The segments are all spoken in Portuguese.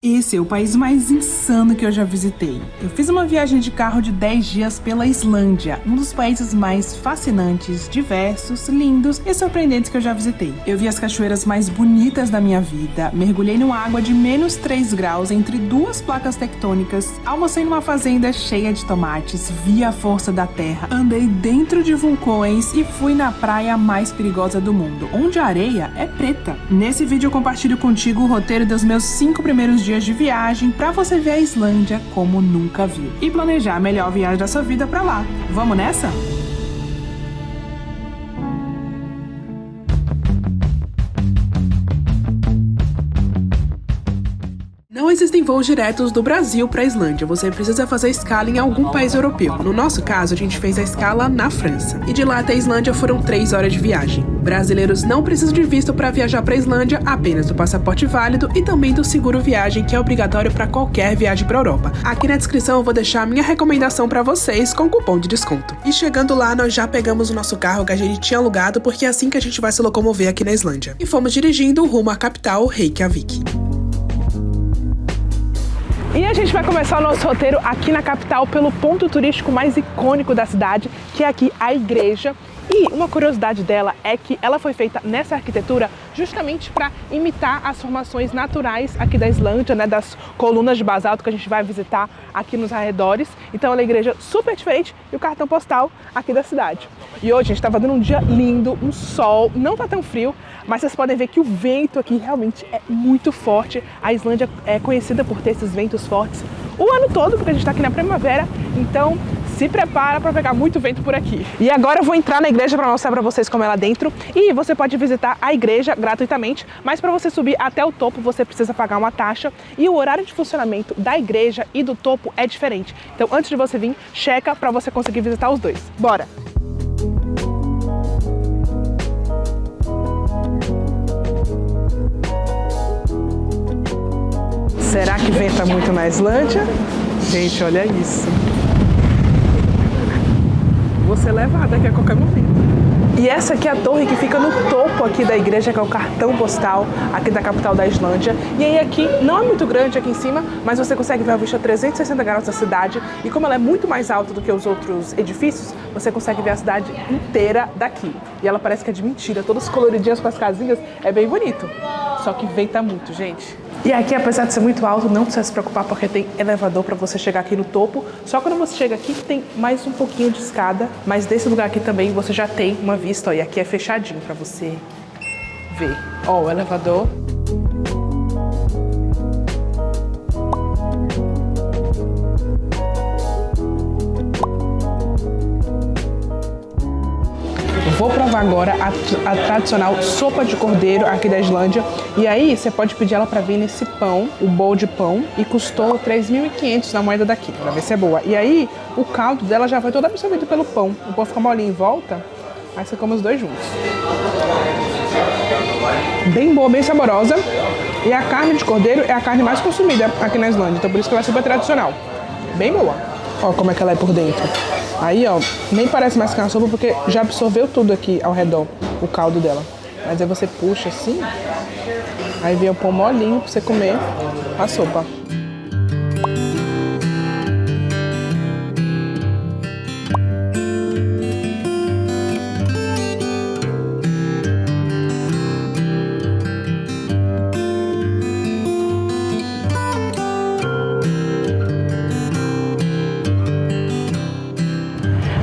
Esse é o país mais insano que eu já visitei. Eu fiz uma viagem de carro de 10 dias pela Islândia, um dos países mais fascinantes, diversos, lindos e surpreendentes que eu já visitei. Eu vi as cachoeiras mais bonitas da minha vida, mergulhei numa água de menos 3 graus entre duas placas tectônicas, almocei numa fazenda cheia de tomates, vi a força da terra, andei dentro de vulcões e fui na praia mais perigosa do mundo, onde a areia é preta. Nesse vídeo eu compartilho contigo o roteiro dos meus 5 primeiros dias de viagem para você ver a Islândia como nunca viu e planejar a melhor viagem da sua vida para lá. Vamos nessa? Não existem voos diretos do Brasil para a Islândia, você precisa fazer escala em algum país europeu. No nosso caso, a gente fez a escala na França. E de lá até a Islândia foram 3 horas de viagem. Brasileiros não precisam de visto para viajar para a Islândia, apenas do passaporte válido e também do seguro viagem, que é obrigatório para qualquer viagem para a Europa. Aqui na descrição eu vou deixar a minha recomendação para vocês com cupom de desconto. E chegando lá, nós já pegamos o nosso carro que a gente tinha alugado, porque é assim que a gente vai se locomover aqui na Islândia. E fomos dirigindo rumo à capital, Reykjavik. E a gente vai começar o nosso roteiro aqui na capital pelo ponto turístico mais icônico da cidade, que é aqui a igreja. E uma curiosidade dela é que ela foi feita nessa arquitetura justamente para imitar as formações naturais aqui da Islândia, né, das colunas de basalto que a gente vai visitar aqui nos arredores. Então ela é uma igreja super diferente e o cartão postal aqui da cidade. E hoje a gente estava dando um dia lindo, um sol, não tá tão frio, mas vocês podem ver que o vento aqui realmente é muito forte. A Islândia é conhecida por ter esses ventos fortes o ano todo, porque a gente está aqui na primavera, então se prepara para pegar muito vento por aqui. E agora eu vou entrar na igreja para mostrar para vocês como é lá dentro. E você pode visitar a igreja gratuitamente, mas para você subir até o topo você precisa pagar uma taxa. E o horário de funcionamento da igreja e do topo é diferente. Então antes de você vir, checa para você conseguir visitar os dois. Bora! Será que venta muito na Islândia? Gente, olha isso. Vou ser levada aqui a qualquer momento. E essa aqui é a torre que fica no topo aqui da igreja, que é o cartão postal aqui da capital da Islândia. E aí aqui, não é muito grande aqui em cima, mas você consegue ver a vista 360 graus da cidade. E como ela é muito mais alta do que os outros edifícios, você consegue ver a cidade inteira daqui. E ela parece que é de mentira, todas coloridinhas com as casinhas, é bem bonito. Só que venta muito, gente. E aqui, apesar de ser muito alto, não precisa se preocupar porque tem elevador para você chegar aqui no topo. Só quando você chega aqui que tem mais um pouquinho de escada, mas desse lugar aqui também você já tem uma vista, ó, e aqui é fechadinho para você ver. Ó, o elevador. Vou provar agora a tradicional sopa de cordeiro aqui da Islândia. E aí você pode pedir ela para vir nesse pão, o bowl de pão, e custou 3.500 na moeda daqui, para ver se é boa. E aí o caldo dela já foi todo absorvido pelo pão. O pão fica molinho em volta, aí você come os dois juntos. Bem boa, bem saborosa. E a carne de cordeiro é a carne mais consumida aqui na Islândia, então por isso que ela é super tradicional. Bem boa. Ó como é que ela é por dentro. Aí, ó, nem parece mais que uma sopa porque já absorveu tudo aqui ao redor, o caldo dela. Mas aí você puxa assim, aí vem o pão molinho pra você comer a sopa.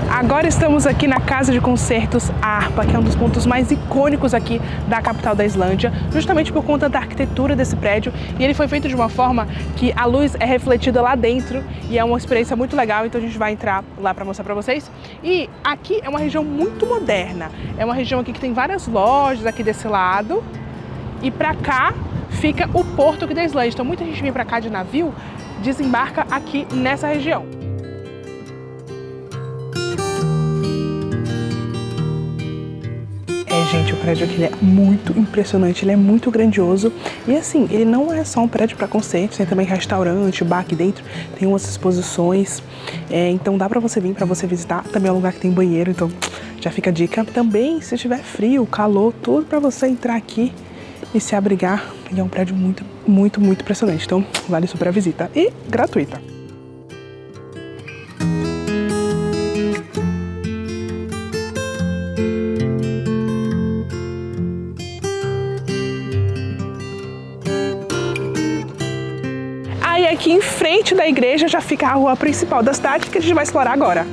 Agora estamos aqui na Casa de Concertos Harpa, que é um dos pontos mais icônicos aqui da capital da Islândia, justamente por conta da arquitetura desse prédio. E ele foi feito de uma forma que a luz é refletida lá dentro e é uma experiência muito legal, então a gente vai entrar lá para mostrar para vocês. E aqui é uma região muito moderna, é uma região aqui que tem várias lojas aqui desse lado e para cá fica o porto aqui da Islândia. Então muita gente vem para cá de navio, desembarca aqui nessa região. Gente, o prédio aqui ele é muito impressionante, ele é muito grandioso e assim, ele não é só um prédio para concertos, tem também restaurante, bar aqui dentro, tem umas exposições, então dá para você vir, para você visitar, também é um lugar que tem banheiro, então já fica a dica. Também, se tiver frio, calor, tudo para você entrar aqui e se abrigar. E é um prédio muito, muito, muito impressionante. Então, vale super a visita. E gratuita. Aí aqui em frente da igreja já fica a rua principal da cidade, que a gente vai explorar agora.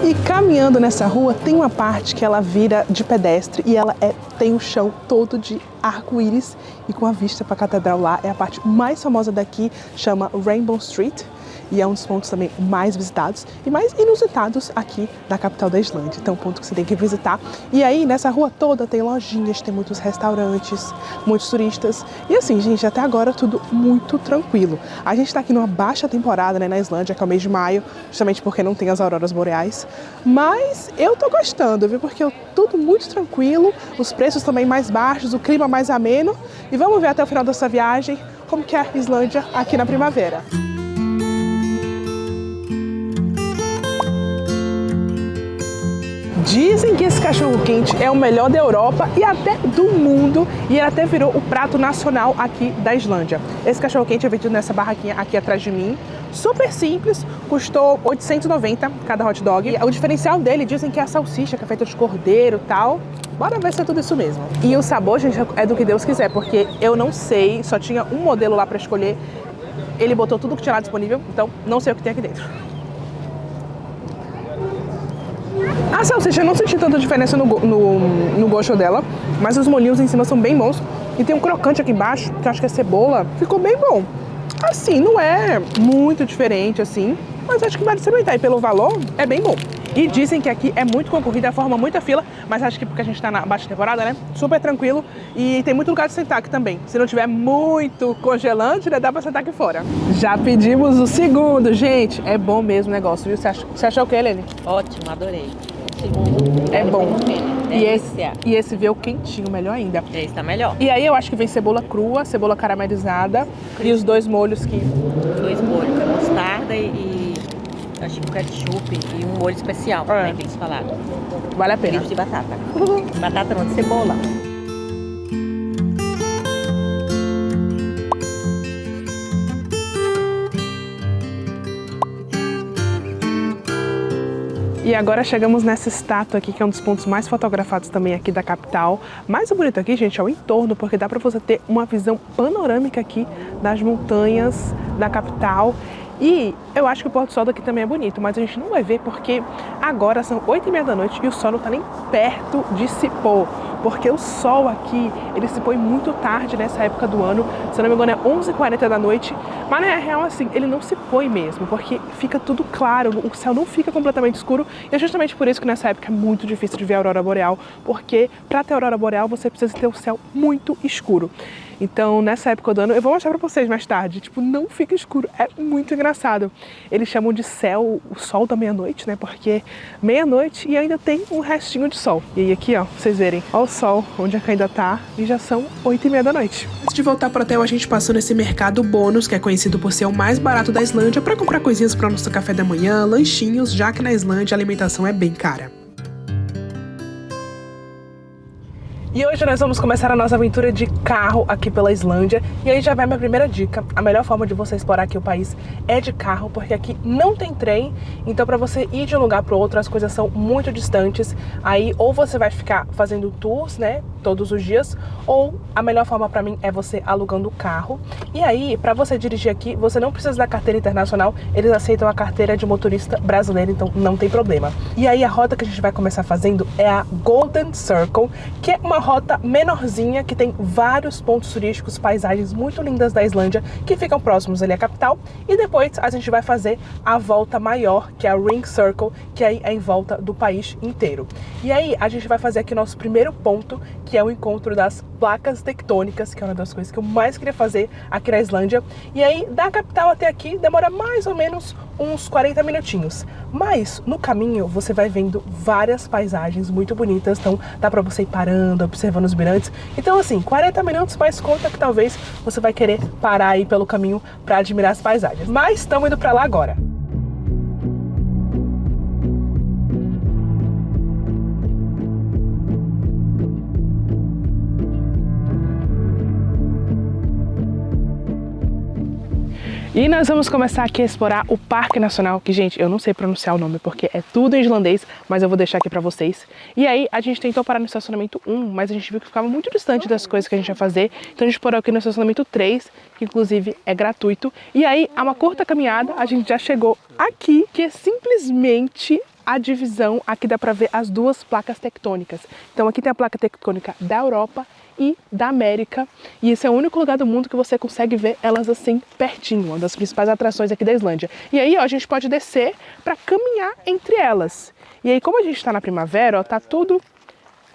E caminhando nessa rua tem uma parte que ela vira de pedestre e ela tem o chão todo de arco-íris e com a vista para a catedral lá. É a parte mais famosa daqui, chama Rainbow Street. E é um dos pontos também mais visitados e mais inusitados aqui da capital da Islândia. Então, um ponto que você tem que visitar. E aí, nessa rua toda, tem lojinhas, tem muitos restaurantes, muitos turistas. E assim, gente, até agora tudo muito tranquilo. A gente tá aqui numa baixa temporada, né, na Islândia, que é o mês de maio, justamente porque não tem as auroras boreais. Mas eu tô gostando, viu? Porque tudo muito tranquilo, os preços também mais baixos, o clima mais ameno. E vamos ver até o final dessa viagem como que é a Islândia aqui na primavera. Dizem que esse cachorro-quente é o melhor da Europa e até do mundo, e ele até virou o prato nacional aqui da Islândia. Esse cachorro-quente é vendido nessa barraquinha aqui atrás de mim, super simples, custou 890 cada hot dog. E o diferencial dele, dizem que é a salsicha, que é feita de cordeiro e tal. Bora ver se é tudo isso mesmo. E o sabor, gente, é do que Deus quiser, porque eu não sei, só tinha um modelo lá pra escolher. Ele botou tudo que tinha lá disponível, então não sei o que tem aqui dentro. A salsicha eu não senti tanta diferença no gosto dela, mas os molhinhos em cima são bem bons. E tem um crocante aqui embaixo, que eu acho que é cebola, ficou bem bom. Assim, não é muito diferente assim, mas acho que vale experimentar. E pelo valor, é bem bom. E dizem que aqui é muito concorrida, forma muita fila, mas acho que porque a gente tá na baixa temporada, né? Super tranquilo. E tem muito lugar de sentar aqui também. Se não tiver muito congelante, né, dá pra sentar aqui fora. Já pedimos o segundo, gente. É bom mesmo o negócio, viu? Você achou o que, Helene? Ótimo, adorei. Segundo, é bom. E esse veio quentinho, melhor ainda. Esse tá melhor. E aí eu acho que vem cebola crua, cebola caramelizada e os dois molhos que... Dois molhos, mostarda e acho que ketchup e um molho especial, né, que eles falaram. Vale a pena. Fritos de batata. Batata não, de cebola. E agora chegamos nessa estátua aqui, que é um dos pontos mais fotografados também aqui da capital. Mas o bonito aqui, gente, é o entorno, porque dá pra você ter uma visão panorâmica aqui das montanhas da capital. E eu acho que o pôr do sol daqui também é bonito, mas a gente não vai ver porque agora são 8h30 da noite e o sol não tá nem perto de se pôr. Porque o sol aqui, ele se põe muito tarde nessa época do ano, se eu não me engano é 11h40 da noite, mas na real assim, ele não se põe mesmo, porque fica tudo claro, o céu não fica completamente escuro, e é justamente por isso que nessa época é muito difícil de ver a aurora boreal, porque para ter a aurora boreal você precisa ter o céu muito escuro. Então, nessa época do ano, eu vou mostrar pra vocês mais tarde, tipo, não fica escuro, é muito engraçado. Eles chamam de céu, o sol da meia-noite, né, porque meia-noite e ainda tem um restinho de sol. E aí aqui, ó, vocês verem, ó o sol, onde é que ainda tá, e já são 8h30 da noite. Antes de voltar pro hotel, a gente passou nesse mercado Bônus, que é conhecido por ser o mais barato da Islândia, pra comprar coisinhas para nosso café da manhã, lanchinhos, já que na Islândia a alimentação é bem cara. E hoje nós vamos começar a nossa aventura de carro aqui pela Islândia. E aí já vai minha primeira dica. A melhor forma de você explorar aqui o país é de carro, porque aqui não tem trem. Então para você ir de um lugar para o outro, as coisas são muito distantes. Aí ou você vai ficar fazendo tours, né, todos os dias, ou a melhor forma para mim é você alugando o carro. E aí, para você dirigir aqui, você não precisa da carteira internacional. Eles aceitam a carteira de motorista brasileiro, então não tem problema. E aí a rota que a gente vai começar fazendo é a Golden Circle, que é uma rota menorzinha que tem vários pontos turísticos, paisagens muito lindas da Islândia que ficam próximos ali à capital, e depois a gente vai fazer a volta maior, que é a Ring Circle, que aí é em volta do país inteiro. E aí a gente vai fazer aqui nosso primeiro ponto, que é o encontro das placas tectônicas, que é uma das coisas que eu mais queria fazer aqui na Islândia. E aí, da capital até aqui, demora mais ou menos uns 40 minutinhos. Mas, no caminho, você vai vendo várias paisagens muito bonitas, então dá pra você ir parando, observando os mirantes. Então, assim, 40 minutos, mas conta que talvez você vai querer parar aí pelo caminho pra admirar as paisagens. Mas estamos indo pra lá agora. E nós vamos começar aqui a explorar o Parque Nacional, que, gente, eu não sei pronunciar o nome porque é tudo em islandês, mas eu vou deixar aqui pra vocês. E aí, a gente tentou parar no estacionamento 1, mas a gente viu que ficava muito distante das coisas que a gente ia fazer. Então a gente parou aqui no estacionamento 3, que inclusive é gratuito. E aí, a uma curta caminhada, a gente já chegou aqui, que é simplesmente a divisão. Aqui dá pra ver as duas placas tectônicas. Então aqui tem a placa tectônica da Europa e da América, e esse é o único lugar do mundo que você consegue ver elas assim pertinho, uma das principais atrações aqui da Islândia. E aí, ó, a gente pode descer para caminhar entre elas. E aí, como a gente está na primavera, ó, tá tudo,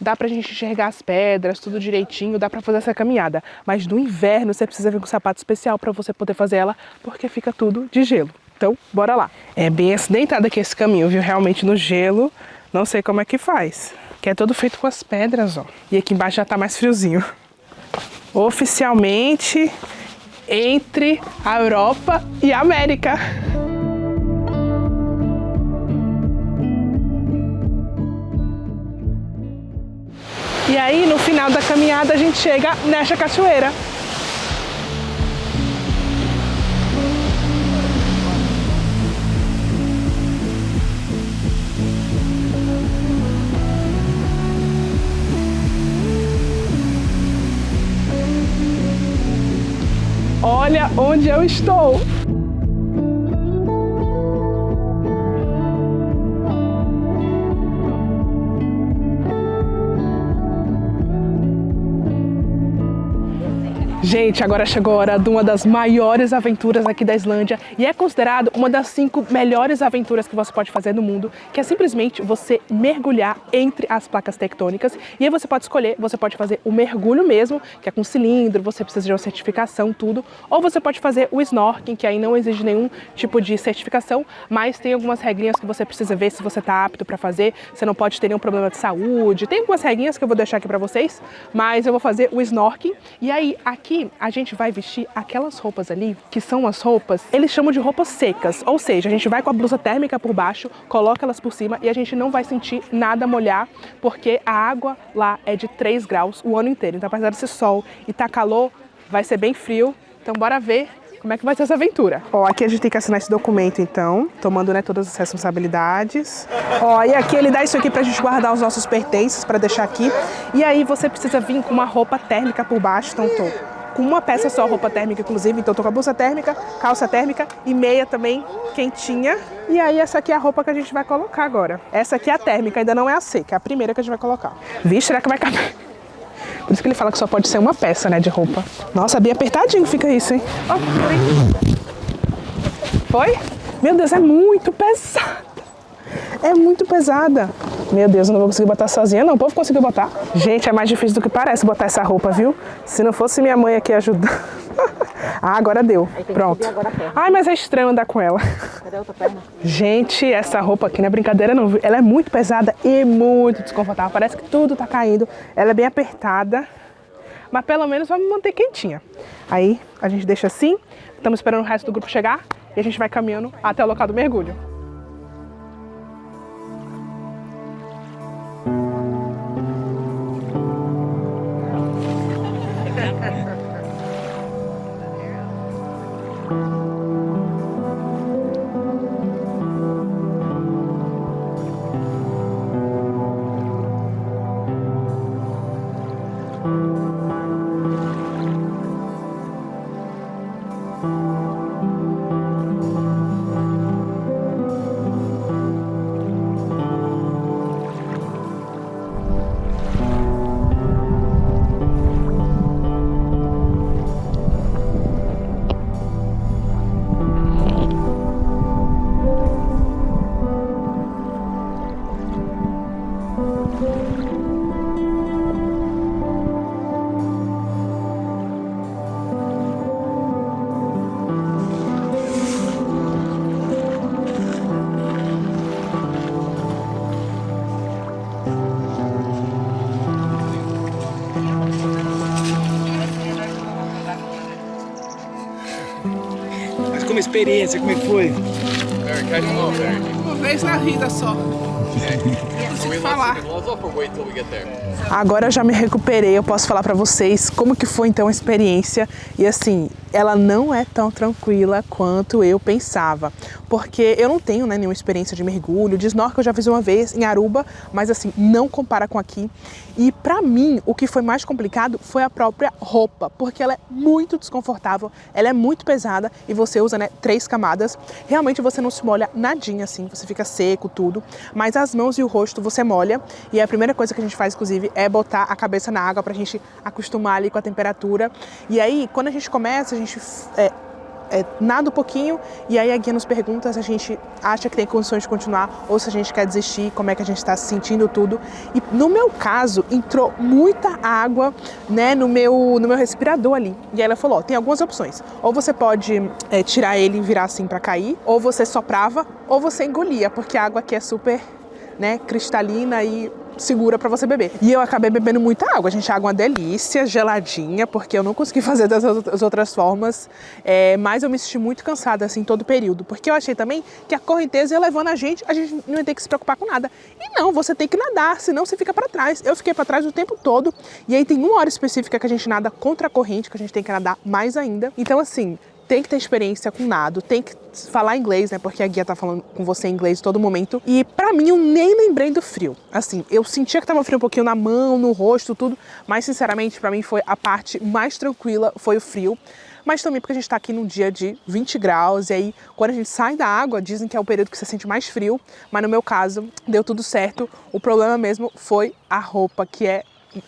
dá pra gente enxergar as pedras, tudo direitinho, dá pra fazer essa caminhada. Mas no inverno você precisa vir com um sapato especial para você poder fazer ela, porque fica tudo de gelo. Então, bora lá. É bem acidentado aqui esse caminho, viu? Realmente no gelo, não sei como é que faz. Que é todo feito com as pedras, ó. E aqui embaixo já tá mais friozinho. Oficialmente entre a Europa e a América. E aí, no final da caminhada, a gente chega nesta cachoeira. Olha onde eu estou! Gente, agora chegou a hora de uma das maiores aventuras aqui da Islândia e é considerado uma das 5 melhores aventuras que você pode fazer no mundo, que é simplesmente você mergulhar entre as placas tectônicas. E aí você pode escolher, você pode fazer o mergulho mesmo, que é com cilindro, você precisa de uma certificação, tudo, ou você pode fazer o snorkeling, que aí não exige nenhum tipo de certificação, mas tem algumas regrinhas que você precisa ver se você está apto para fazer, você não pode ter nenhum problema de saúde, tem algumas regrinhas que eu vou deixar aqui para vocês, mas eu vou fazer o snorkeling. E aí, aqui a gente vai vestir aquelas roupas ali, que são as roupas, eles chamam de roupas secas, ou seja, a gente vai com a blusa térmica por baixo, coloca elas por cima e a gente não vai sentir nada molhar, porque a água lá é de 3 graus o ano inteiro. Então, apesar desse sol e tá calor, vai ser bem frio. Então, bora ver como é que vai ser essa aventura. Ó, aqui a gente tem que assinar esse documento, então, tomando, né, todas as responsabilidades. Ó, e aqui ele dá isso aqui pra gente guardar os nossos pertences, pra deixar aqui. E aí você precisa vir com uma roupa térmica por baixo, então tô com uma peça só, roupa térmica, inclusive. Então tô com a blusa térmica, calça térmica e meia também quentinha. E aí essa aqui é a roupa que a gente vai colocar agora. Essa aqui é a térmica, ainda não é a seca, é a primeira que a gente vai colocar. Vixe, será que vai caber? Por isso que ele fala que só pode ser uma peça, né, de roupa. Nossa, bem apertadinho fica isso, hein? Ó, foi? Meu Deus, é muito pesada. É muito pesada. Meu Deus, eu não vou conseguir botar sozinha, não. O povo conseguiu botar. Gente, é mais difícil do que parece botar essa roupa, viu? Se não fosse minha mãe aqui ajudando. Ah, agora deu. Pronto. Agora ai, mas é estranho andar com ela. Cadê a outra perna? Gente, essa roupa aqui não é brincadeira, não, viu? Ela é muito pesada e muito desconfortável. Parece que tudo tá caindo. Ela é bem apertada. Mas pelo menos vai me manter quentinha. Aí a gente deixa assim. Estamos esperando o resto do grupo chegar. E a gente vai caminhando até o local do mergulho. experiência, como é que foi? Uma vez na vida só. Preciso falar. Agora eu já me recuperei, eu posso falar pra vocês como que foi então a experiência. E assim, ela não é tão tranquila quanto eu pensava. Porque eu não tenho, né, nenhuma experiência de mergulho, de snorkel eu já fiz uma vez em Aruba, mas assim, não compara com aqui. E pra mim, o que foi mais complicado foi a própria roupa, porque ela é muito desconfortável, ela é muito pesada e você usa, né, 3 camadas. Realmente você não se molha nadinha assim, você fica seco, tudo. Mas as mãos e o rosto você molha. E a primeira coisa que a gente faz, inclusive, é botar a cabeça na água pra gente acostumar ali com a temperatura. E aí, quando a gente começa, a gente nada um pouquinho e aí a guia nos pergunta se a gente acha que tem condições de continuar ou se a gente quer desistir, como é que a gente está se sentindo, tudo. E no meu caso, entrou muita água, né, no meu respirador ali. E aí ela falou, ó, tem algumas opções. Ou você pode tirar ele e virar assim para cair, ou você soprava, ou você engolia, porque a água aqui é super, né, cristalina e segura para você beber. E eu acabei bebendo muita água, gente. A água é uma delícia, geladinha, porque eu não consegui fazer das outras formas. Mas eu me senti muito cansada, assim, todo o período. Porque eu achei também que a correnteza ia levando a gente não ia ter que se preocupar com nada. E não, você tem que nadar, senão você fica para trás. Eu fiquei para trás o tempo todo. E aí tem uma hora específica que a gente nada contra a corrente, que a gente tem que nadar mais ainda. Então, assim, tem que ter experiência com nado, tem que falar inglês, né? Porque a guia tá falando com você em inglês todo momento. E pra mim, eu nem lembrei do frio. Assim, eu sentia que tava frio um pouquinho na mão, no rosto, tudo. Mas, sinceramente, pra mim foi a parte mais tranquila, foi o frio. Mas também porque a gente tá aqui num dia de 20 graus. E aí, quando a gente sai da água, dizem que é o período que você sente mais frio. Mas no meu caso, deu tudo certo. O problema mesmo foi a roupa, que é...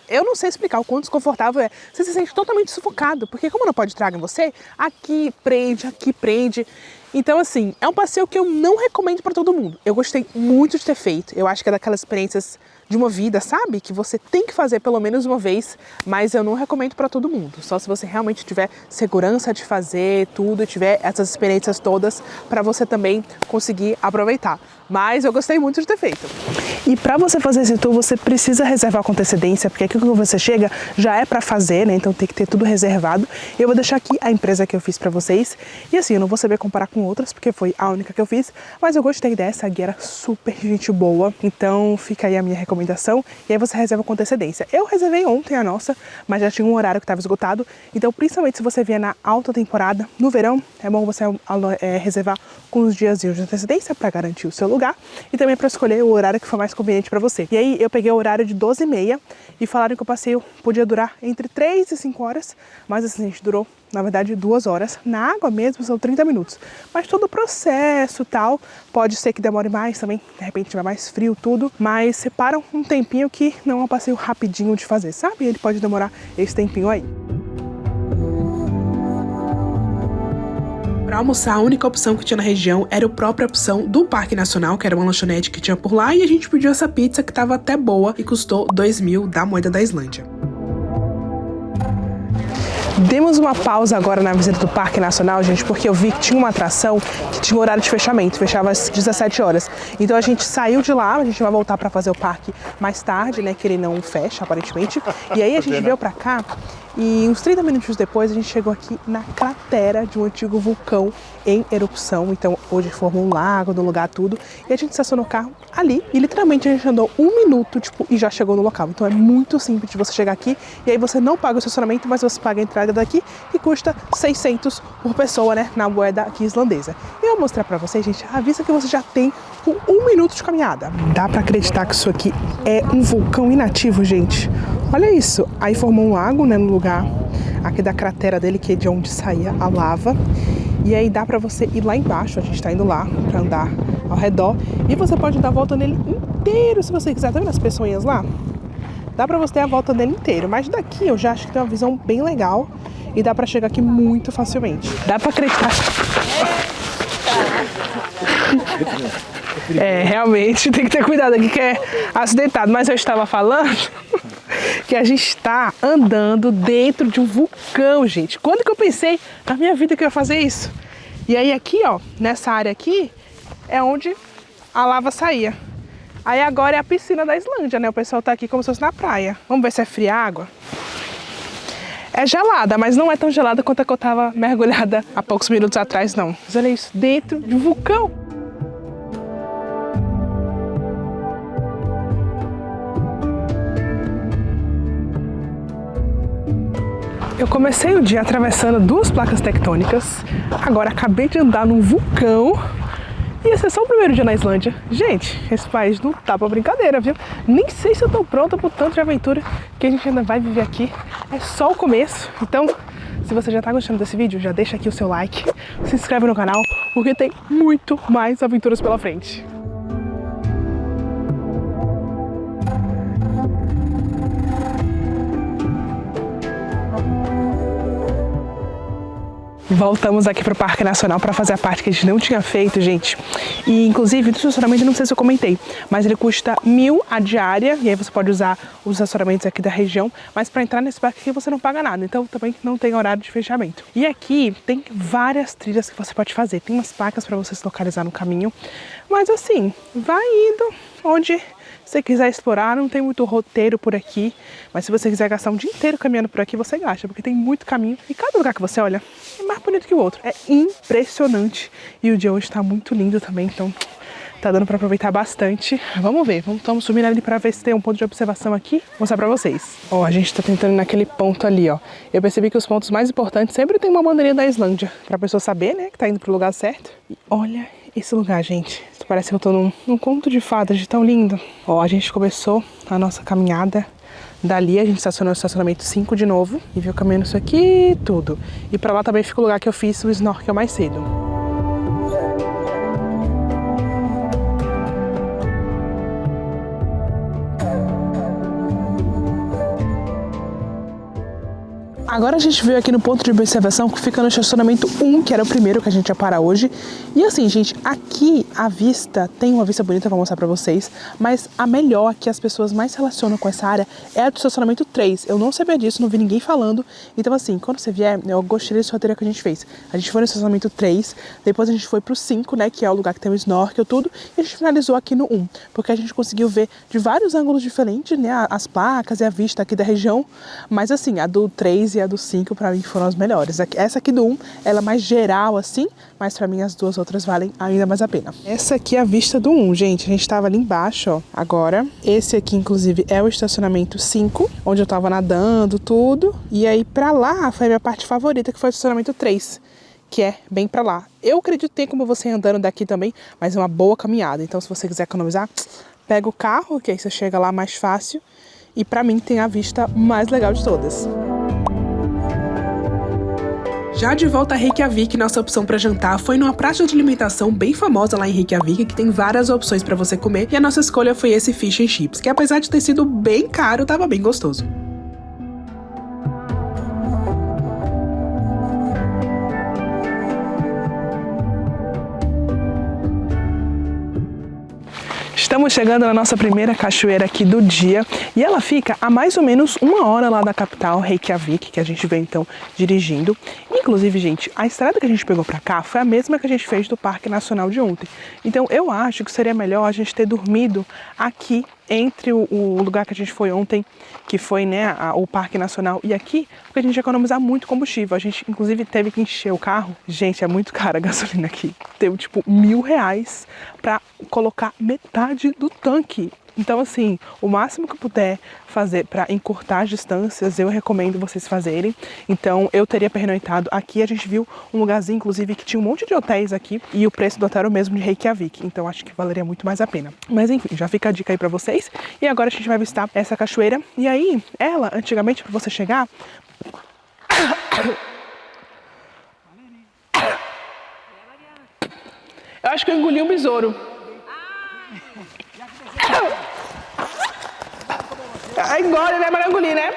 Eu não sei explicar o quão desconfortável é. Você se sente totalmente sufocado, porque como não pode tragar em você, aqui prende. Então, assim, é um passeio que eu não recomendo para todo mundo. Eu gostei muito de ter feito. Eu acho que é daquelas experiências de uma vida, sabe? Que você tem que fazer pelo menos uma vez, mas eu não recomendo para todo mundo. Só se você realmente tiver segurança de fazer tudo, tiver essas experiências todas, para você também conseguir aproveitar. Mas eu gostei muito de ter feito. E para você fazer esse tour, você precisa reservar com antecedência, porque aqui quando você chega já é para fazer, né? Então tem que ter tudo reservado. Eu vou deixar aqui a empresa que eu fiz para vocês. E assim, eu não vou saber comparar com outras, porque foi a única que eu fiz, mas eu gostei dessa, a guia era super gente boa. Então fica aí a minha recomendação. E aí você reserva com antecedência. Eu reservei ontem a nossa, mas já tinha um horário que estava esgotado. Então, principalmente se você vier na alta temporada, no verão, é bom você reservar com uns dias de antecedência para garantir o seu lugar e também para escolher o horário que for mais conveniente para você. E aí eu peguei o horário de 12h30 e falaram que o passeio podia durar entre 3 e 5 horas, mas assim, a gente durou, na verdade, 2 horas. Na água mesmo são 30 minutos. Mas todo o processo e tal, pode ser que demore mais também, de repente tiver mais frio, tudo. Mas separa um tempinho que não é um passeio rapidinho de fazer, sabe? Ele pode demorar esse tempinho aí. Para almoçar, a única opção que tinha na região era a própria opção do Parque Nacional, que era uma lanchonete que tinha por lá, e a gente pediu essa pizza que estava até boa e custou 2.000 da moeda da Islândia. Demos uma pausa agora na visita do Parque Nacional, gente, porque eu vi que tinha uma atração que tinha horário de fechamento, fechava às 17 horas. Então a gente saiu de lá, a gente vai voltar para fazer o parque mais tarde, né, que ele não fecha, aparentemente. E aí a gente veio para cá e uns 30 minutos depois a gente chegou aqui na cratera de um antigo vulcão em erupção. Então hoje formou um lago no lugar, tudo. E a gente estacionou o carro ali e literalmente a gente andou 1 minuto, tipo, e já chegou no local. Então é muito simples de você chegar aqui e aí você não paga o estacionamento, mas você paga a entrada daqui e custa 600 por pessoa, né, na moeda aqui islandesa. E eu vou mostrar pra vocês, gente, a vista que você já tem com 1 minuto de caminhada. Dá pra acreditar que isso aqui é um vulcão inativo, gente. Olha isso. Aí formou um lago, né, no lugar aqui da cratera dele, que é de onde saía a lava. E aí dá pra você ir lá embaixo, a gente tá indo lá pra andar ao redor. E você pode dar a volta nele inteiro, se você quiser. Tá vendo as pessoinhas lá? Dá pra você ter a volta dele inteiro. Mas daqui eu já acho que tem uma visão bem legal. E dá pra chegar aqui muito facilmente. Dá pra acreditar. Realmente tem que ter cuidado aqui que é acidentado. Mas eu estava falando que a gente está andando dentro de um vulcão, gente. Quando que eu pensei na minha vida que eu ia fazer isso? E aí aqui, ó, nessa área aqui, é onde a lava saía. Aí agora é a piscina da Islândia, né? O pessoal tá aqui como se fosse na praia. Vamos ver se é fria a água. é gelada, mas não é tão gelada quanto a que eu tava mergulhada há poucos minutos atrás, não. Mas olha isso, dentro de um vulcão. Eu comecei o dia atravessando duas placas tectônicas, agora acabei de andar num vulcão e esse é só o primeiro dia na Islândia. Gente, esse país não tá pra brincadeira, viu? Nem sei se eu tô pronta pro tanto de aventura que a gente ainda vai viver aqui. É só o começo. Então, se você já tá gostando desse vídeo, já deixa aqui o seu like, se inscreve no canal, porque tem muito mais aventuras pela frente. Voltamos aqui para o Parque Nacional para fazer a parte que a gente não tinha feito, gente. E, inclusive, do estacionamento, não sei se eu comentei, mas ele custa 1.000 a diária, e aí você pode usar os estacionamentos aqui da região, mas para entrar nesse parque aqui você não paga nada, então também não tem horário de fechamento. E aqui tem várias trilhas que você pode fazer, tem umas placas para você se localizar no caminho, mas assim, vai indo onde você quiser explorar, não tem muito roteiro por aqui, mas se você quiser gastar um dia inteiro caminhando por aqui, você gasta, porque tem muito caminho e cada lugar que você olha é mais bonito que o outro. É impressionante e o dia hoje tá muito lindo também, então tá dando pra aproveitar bastante. Vamos ver, vamos subir ali pra ver se tem um ponto de observação aqui, vou mostrar pra vocês. Ó, a gente tá tentando ir naquele ponto ali, ó. Eu percebi que os pontos mais importantes sempre tem uma bandeirinha da Islândia, pra pessoa saber, né, que tá indo pro lugar certo. E olha esse lugar, gente. Parece que eu tô num conto de fadas, de tão lindo. Ó, a gente começou a nossa caminhada dali, a gente estacionou no estacionamento 5 de novo e veio caminhando isso aqui tudo. E pra lá também fica o lugar que eu fiz o snorkel mais cedo. Agora a gente veio aqui no ponto de observação que fica no estacionamento 1, que era o primeiro que a gente ia parar hoje. E assim, gente, aqui a vista, tem uma vista bonita, vou mostrar pra vocês, mas a melhor que as pessoas mais relacionam com essa área é a do estacionamento 3. Eu não sabia disso, não vi ninguém falando. Então assim, quando você vier, eu gostei desse roteiro que a gente fez. A gente foi no estacionamento 3, depois a gente foi pro 5, né, que é o lugar que tem o snorkel, tudo, e a gente finalizou aqui no 1, porque a gente conseguiu ver de vários ângulos diferentes, né, as placas e a vista aqui da região, mas assim, a do 3 e a do 5 pra mim foram as melhores. Essa aqui do 1, ela é mais geral assim, mas pra mim as duas outras valem ainda mais a pena. Essa aqui é a vista do 1, gente. A gente tava ali embaixo, ó. Agora, esse aqui inclusive é o estacionamento 5, onde eu tava nadando, tudo. E aí pra lá foi a minha parte favorita, que foi o estacionamento 3, que é bem pra lá. Eu acredito que tem como você ir andando daqui também, mas é uma boa caminhada. Então se você quiser economizar, pega o carro, que aí você chega lá mais fácil. E pra mim tem a vista mais legal de todas. Já de volta a Reykjavik, nossa opção para jantar foi numa praça de alimentação bem famosa lá em Reykjavik, que tem várias opções para você comer, e a nossa escolha foi esse fish and chips, que apesar de ter sido bem caro, tava bem gostoso. Estamos chegando na nossa primeira cachoeira aqui do dia e ela fica a mais ou menos 1 hora lá da capital, Reykjavik, que a gente veio então dirigindo. Inclusive, gente, a estrada que a gente pegou pra cá foi a mesma que a gente fez do Parque Nacional de ontem. Então eu acho que seria melhor a gente ter dormido aqui entre o lugar que a gente foi ontem, que foi, né, o Parque Nacional, e aqui, porque a gente ia economizar muito combustível. A gente, inclusive, teve que encher o carro. Gente, é muito cara a gasolina aqui. Deu, tipo, R$1.000 pra colocar metade do tanque. Então, assim, o máximo que eu puder fazer para encurtar as distâncias, eu recomendo vocês fazerem. Então, eu teria pernoitado aqui. A gente viu um lugarzinho, inclusive, que tinha um monte de hotéis aqui e o preço do hotel era o mesmo de Reykjavik. Então, acho que valeria muito mais a pena. Mas, enfim, já fica a dica aí para vocês. E agora a gente vai visitar essa cachoeira. E aí, ela, antigamente, para você chegar... Eu acho que eu engoli um besouro. Engole, né? Mas não engolir, né?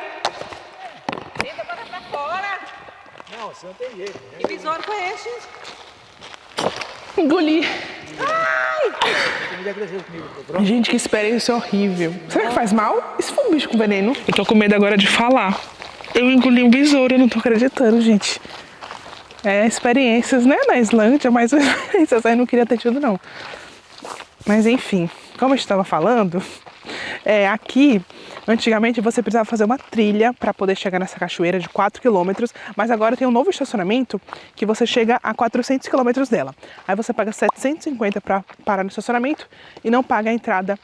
Tenta botar pra fora. Não, você não tem jeito. Que besouro foi esse? Engoli. Ai! Gente, que experiência horrível. Será que faz mal? E se for um bicho com veneno? Eu tô com medo agora de falar. Eu engoli um besouro, eu não tô acreditando, gente. É, experiências, né? Na Islândia, mas experiências aí eu não queria ter tido, não. Mas enfim, como eu estava falando, Aqui, antigamente você precisava fazer uma trilha para poder chegar nessa cachoeira de 4 quilômetros, mas agora tem um novo estacionamento que você chega a 400 quilômetros dela. Aí você paga 750 para parar no estacionamento e não paga a entrada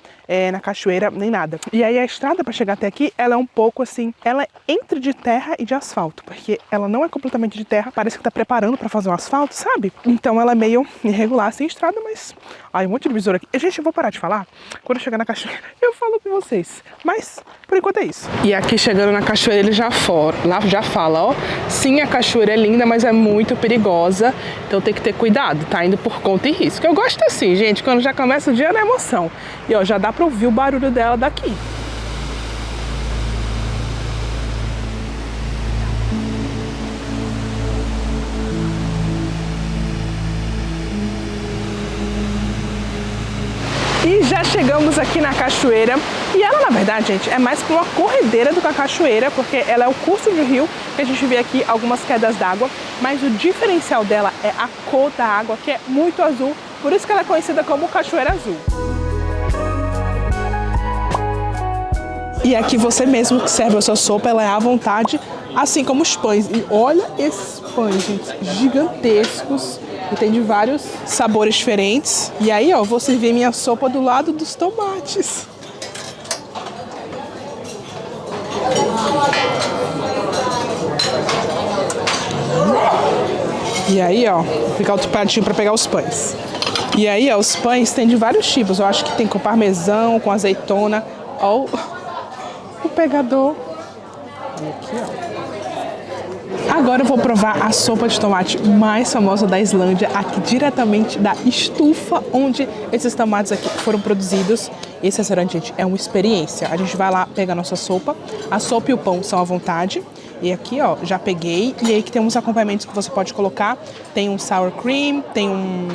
na cachoeira nem nada. E aí a estrada para chegar até aqui, ela é um pouco assim, ela é entre de terra e de asfalto, porque ela não é completamente de terra, parece que tá preparando para fazer um asfalto, sabe? Então ela é meio irregular, sem estrada, mas... Ai, um monte de besouro aqui. Gente, eu vou parar de falar. Quando eu chegar na cachoeira, eu falo com vocês. Mas, por enquanto é isso. E aqui, chegando na cachoeira, ele já fala, ó. Sim, a cachoeira é linda, mas é muito perigosa. Então tem que ter cuidado, tá indo por conta e risco. Eu gosto assim, gente, quando já começa o dia na emoção. E, ó, já dá pra ouvir o barulho dela daqui. E já chegamos aqui na cachoeira. E ela, na verdade, gente, é mais para uma corredeira do que a cachoeira, porque ela é o curso de rio, que a gente vê aqui algumas quedas d'água. Mas o diferencial dela é a cor da água, que é muito azul. Por isso que ela é conhecida como Cachoeira Azul. E aqui você mesmo serve a sua sopa, ela é à vontade, assim como os pães. E olha esses pães, gente, gigantescos. E tem de vários sabores diferentes. E aí, ó, vou servir minha sopa do lado dos tomates. E aí, ó, vou pegar outro pratinho pra pegar os pães. E aí, ó, os pães tem de vários tipos. Eu acho que tem com parmesão, com azeitona. Ó, o pegador. E aqui, ó. Agora eu vou provar a sopa de tomate mais famosa da Islândia, aqui diretamente da estufa onde esses tomates aqui foram produzidos. Esse restaurante, gente, é uma experiência. A gente vai lá pegar a nossa sopa. A sopa e o pão são à vontade. E aqui, ó, já peguei. E aí que tem uns acompanhamentos que você pode colocar. Tem um sour cream, tem um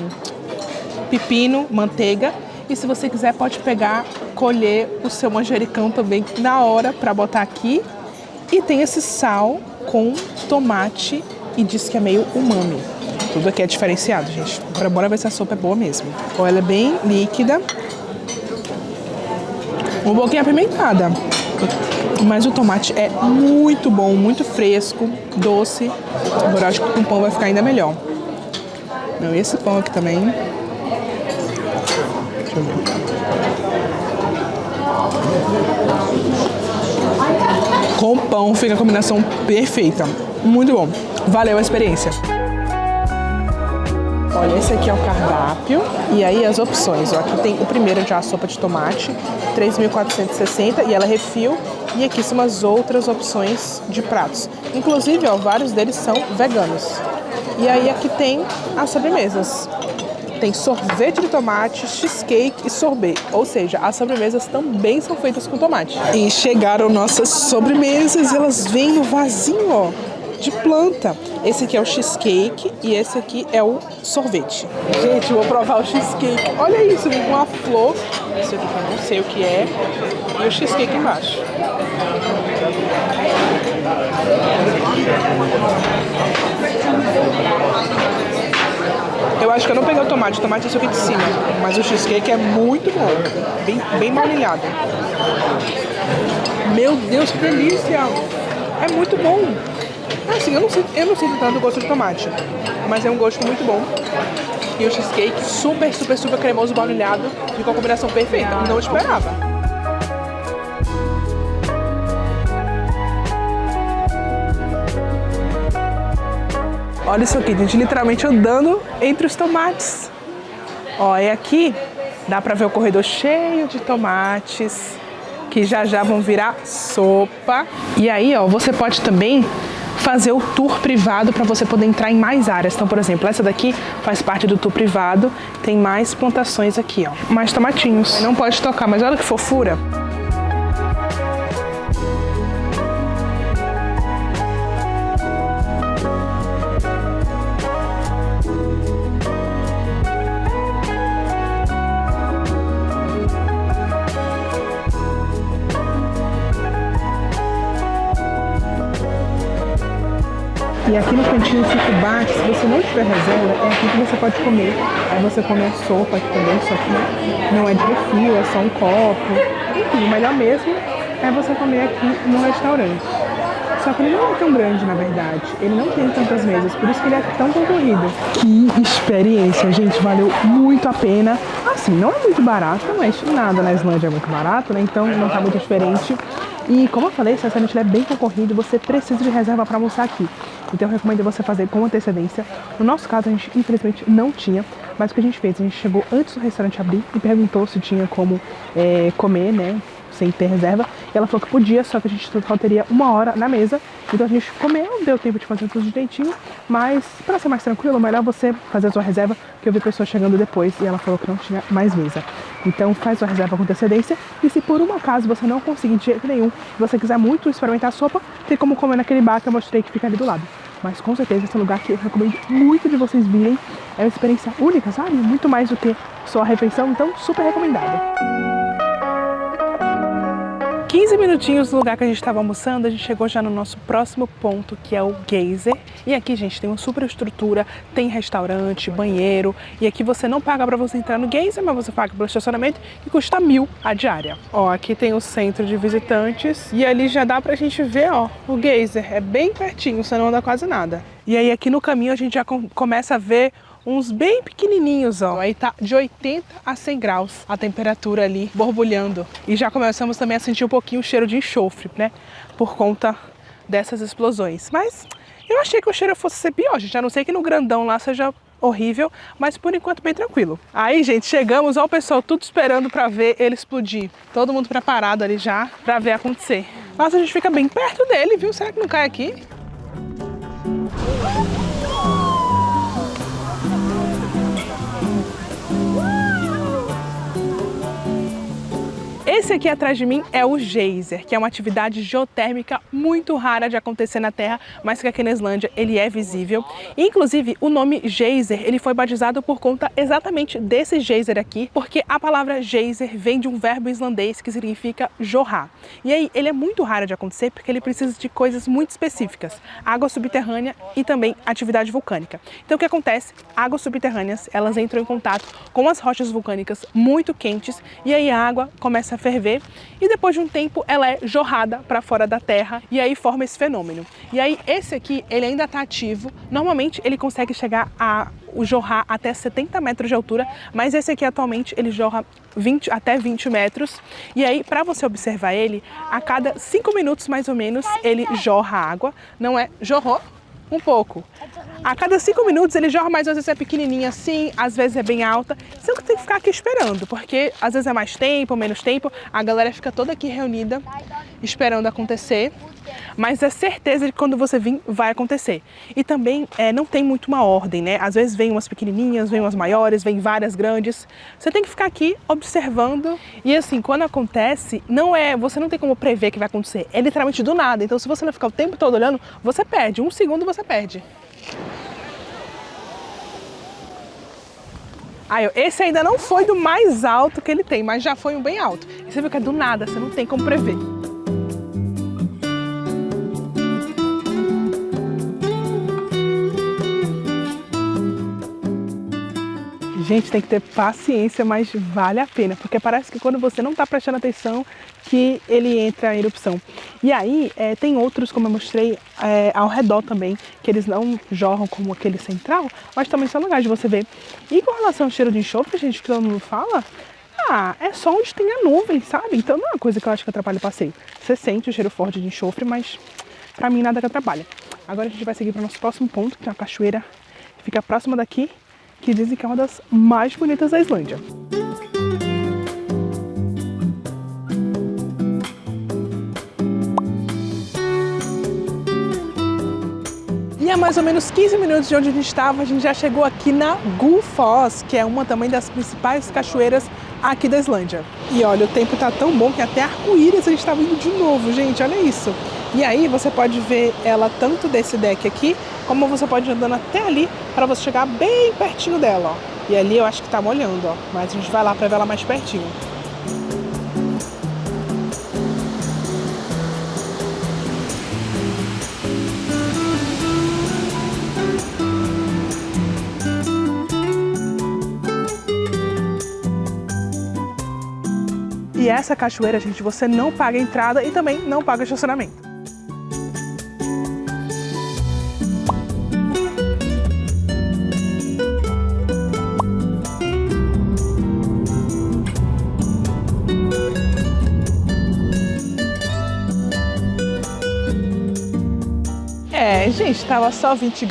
pepino, manteiga. E se você quiser, pode pegar, colher o seu manjericão também na hora para botar aqui. E tem esse sal com tomate e diz que é meio umami. Tudo aqui é diferenciado, gente. Agora bora ver se a sopa é boa mesmo. Ó, ela é bem líquida. Um pouquinho apimentada. Mas o tomate é muito bom, muito fresco, doce. Agora acho que com o pão vai ficar ainda melhor. Não, e esse pão aqui também. Deixa eu ver. Com pão fica a combinação perfeita. Muito bom. Valeu a experiência. Olha, esse aqui é o cardápio. E aí as opções. Ó, aqui tem o primeiro já, a sopa de tomate, 3.460 e ela é refil. E aqui são as outras opções de pratos. Inclusive, ó, vários deles são veganos. E aí aqui tem as sobremesas. Tem sorvete de tomate, cheesecake e sorbet. Ou seja, as sobremesas também são feitas com tomate. E chegaram nossas sobremesas. Elas vêm no vasinho, ó, de planta. Esse aqui é o cheesecake e esse aqui é o sorvete. Gente, eu vou provar o cheesecake. Olha isso, vem com uma flor. Esse aqui eu não sei o que é. E o cheesecake embaixo. Eu acho que eu não peguei o tomate é esse aqui de cima, mas o cheesecake é muito bom, bem malilhado. Meu Deus, que delícia! É muito bom. Assim, eu não sei tanto o gosto de tomate, mas é um gosto muito bom. E o cheesecake super, super, super cremoso, baunilhado, ficou a combinação perfeita. Não esperava. Olha isso aqui, gente, literalmente andando entre os tomates. Ó, e aqui dá pra ver o corredor cheio de tomates, que já já vão virar sopa. E aí, ó, você pode também fazer o tour privado para você poder entrar em mais áreas. Então, por exemplo, essa daqui faz parte do tour privado. Tem mais plantações aqui, ó. Mais tomatinhos. Não pode tocar, mas olha que fofura. E aqui no cantinho Fubá, se você não tiver reserva, é aqui que você pode comer. Aí você come a sopa aqui também, só que não é de refil, é só um copo. Enfim, o melhor mesmo é você comer aqui no restaurante. Só que ele não é tão grande, na verdade. Ele não tem tantas mesas, por isso que ele é tão concorrido. Que experiência, gente. Valeu muito a pena. Assim, não é muito barato, mas nada na Islândia é muito barato, né? Então não tá muito diferente. E como eu falei, esse restaurante é bem concorrido, você precisa de reserva para almoçar aqui. Então eu recomendo você fazer com antecedência. No nosso caso, a gente infelizmente não tinha, mas o que a gente fez? A gente chegou antes do restaurante abrir e perguntou se tinha como comer, né? Sem ter reserva. E ela falou que podia, só que a gente só teria 1 hora na mesa. Então a gente comeu, deu tempo de fazer tudo direitinho. Mas para ser mais tranquilo, melhor você fazer a sua reserva, porque eu vi pessoas chegando depois e ela falou que não tinha mais mesa. Então faz sua reserva com antecedência. E se por um acaso você não conseguir de jeito nenhum, e você quiser muito experimentar a sopa, tem como comer naquele bar que eu mostrei que fica ali do lado. Mas com certeza esse é um lugar que eu recomendo muito de vocês virem. É uma experiência única, sabe? Muito mais do que só a refeição, então super recomendado. 15 minutinhos do lugar que a gente estava almoçando, a gente chegou já no nosso próximo ponto, que é o Geyser. E aqui, gente, tem uma super estrutura, tem restaurante, banheiro. E aqui você não paga para você entrar no Geyser, mas você paga pelo estacionamento, que custa 1.000 a diária. Ó, aqui tem o centro de visitantes e ali já dá pra gente ver, ó, o Geyser. É bem pertinho, você não anda quase nada. E aí aqui no caminho a gente já começa a ver uns bem pequenininhos, ó. Aí tá de 80 a 100 graus a temperatura ali, borbulhando. E já começamos também a sentir um pouquinho o cheiro de enxofre, né? Por conta dessas explosões. Mas eu achei que o cheiro fosse ser pior, gente. A não ser que no grandão lá seja horrível, mas por enquanto bem tranquilo. Aí, gente, chegamos, ó, o pessoal tudo esperando pra ver ele explodir. Todo mundo preparado ali já pra ver acontecer. Nossa, a gente fica bem perto dele, viu? Será que não cai aqui? Esse aqui atrás de mim é o geyser, que é uma atividade geotérmica muito rara de acontecer na Terra, mas que aqui na Islândia ele é visível. E, inclusive, o nome geyser ele foi batizado por conta exatamente desse geyser aqui, porque a palavra geyser vem de um verbo islandês que significa jorrar. E aí ele é muito raro de acontecer porque ele precisa de coisas muito específicas, água subterrânea e também atividade vulcânica. Então o que acontece? Águas subterrâneas, elas entram em contato com as rochas vulcânicas muito quentes e aí a água começa a ferver e depois de um tempo ela é jorrada para fora da terra e aí forma esse fenômeno. E aí esse aqui, ele ainda está ativo, normalmente ele consegue chegar a jorrar até 70 metros de altura, mas esse aqui atualmente ele jorra até 20 metros e aí para você observar ele, a cada 5 minutos mais ou menos ele jorra água, não é jorrou? Um pouco. A cada 5 minutos ele jorra, mas às vezes é pequenininha assim, às vezes é bem alta. Você tem que ficar aqui esperando, porque às vezes é mais tempo, menos tempo. A galera fica toda aqui reunida, esperando acontecer. Mas é certeza de que quando você vir, vai acontecer. E também não tem muito uma ordem, né? Às vezes vem umas pequenininhas, vem umas maiores, vem várias grandes. Você tem que ficar aqui observando. E assim, quando acontece, você não tem como prever que vai acontecer. É literalmente do nada. Então se você não ficar o tempo todo olhando, você perde. 1 segundo você perde. Aí, esse ainda não foi do mais alto que ele tem, mas já foi um bem alto. E você viu que é do nada, você não tem como prever. Gente, tem que ter paciência, mas vale a pena, porque parece que quando você não está prestando atenção que ele entra em erupção. E aí, tem outros, como eu mostrei, ao redor também, que eles não jorram como aquele central, mas também são legais de você ver. E com relação ao cheiro de enxofre, gente, que todo mundo fala, é só onde tem a nuvem, sabe? Então não é uma coisa que eu acho que atrapalha o passeio. Você sente o cheiro forte de enxofre, mas pra mim nada que atrapalha. Agora a gente vai seguir para o nosso próximo ponto, que é uma cachoeira que fica próxima daqui, que dizem que é uma das mais bonitas da Islândia. E a mais ou menos 15 minutos de onde a gente estava, a gente já chegou aqui na Gullfoss, que é uma também das principais cachoeiras aqui da Islândia. E olha, o tempo tá tão bom que até arco-íris a gente tá vindo de novo, gente, olha isso. E aí você pode ver ela tanto desse deck aqui, como você pode ir andando até ali para você chegar bem pertinho dela, ó. E ali eu acho que tá molhando, ó, mas a gente vai lá para ver ela mais pertinho. que essa cachoeira, gente, você não paga entrada e também não paga estacionamento. Gente, tava só 20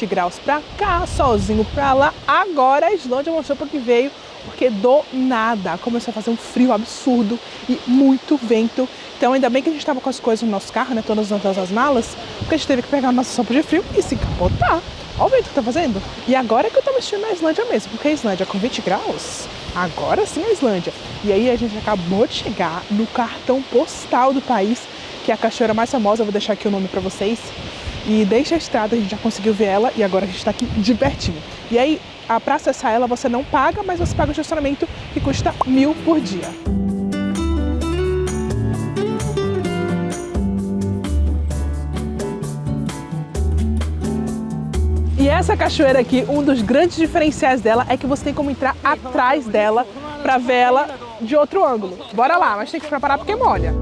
graus pra cá, solzinho pra lá. Agora a Islândia mostrou pra que veio, porque do nada começou a fazer um frio absurdo e muito vento. Então ainda bem que a gente tava com as coisas no nosso carro, né, todas as malas, porque a gente teve que pegar a nossa sopa de frio e se capotar. Olha o vento que tá fazendo. E agora é que eu tô mexendo na Islândia mesmo, porque a Islândia com 20 graus, agora sim a Islândia. E aí a gente acabou de chegar no cartão postal do país, que é a cachoeira mais famosa. Eu vou deixar aqui o nome pra vocês. E desde a estrada a gente já conseguiu ver ela e agora a gente está aqui de pertinho. E aí, para acessar ela você não paga, mas você paga o estacionamento que custa 1.000 por dia. E essa cachoeira aqui, um dos grandes diferenciais dela é que você tem como entrar atrás dela para ver ela de outro ângulo. Bora lá, mas tem que se preparar porque molha.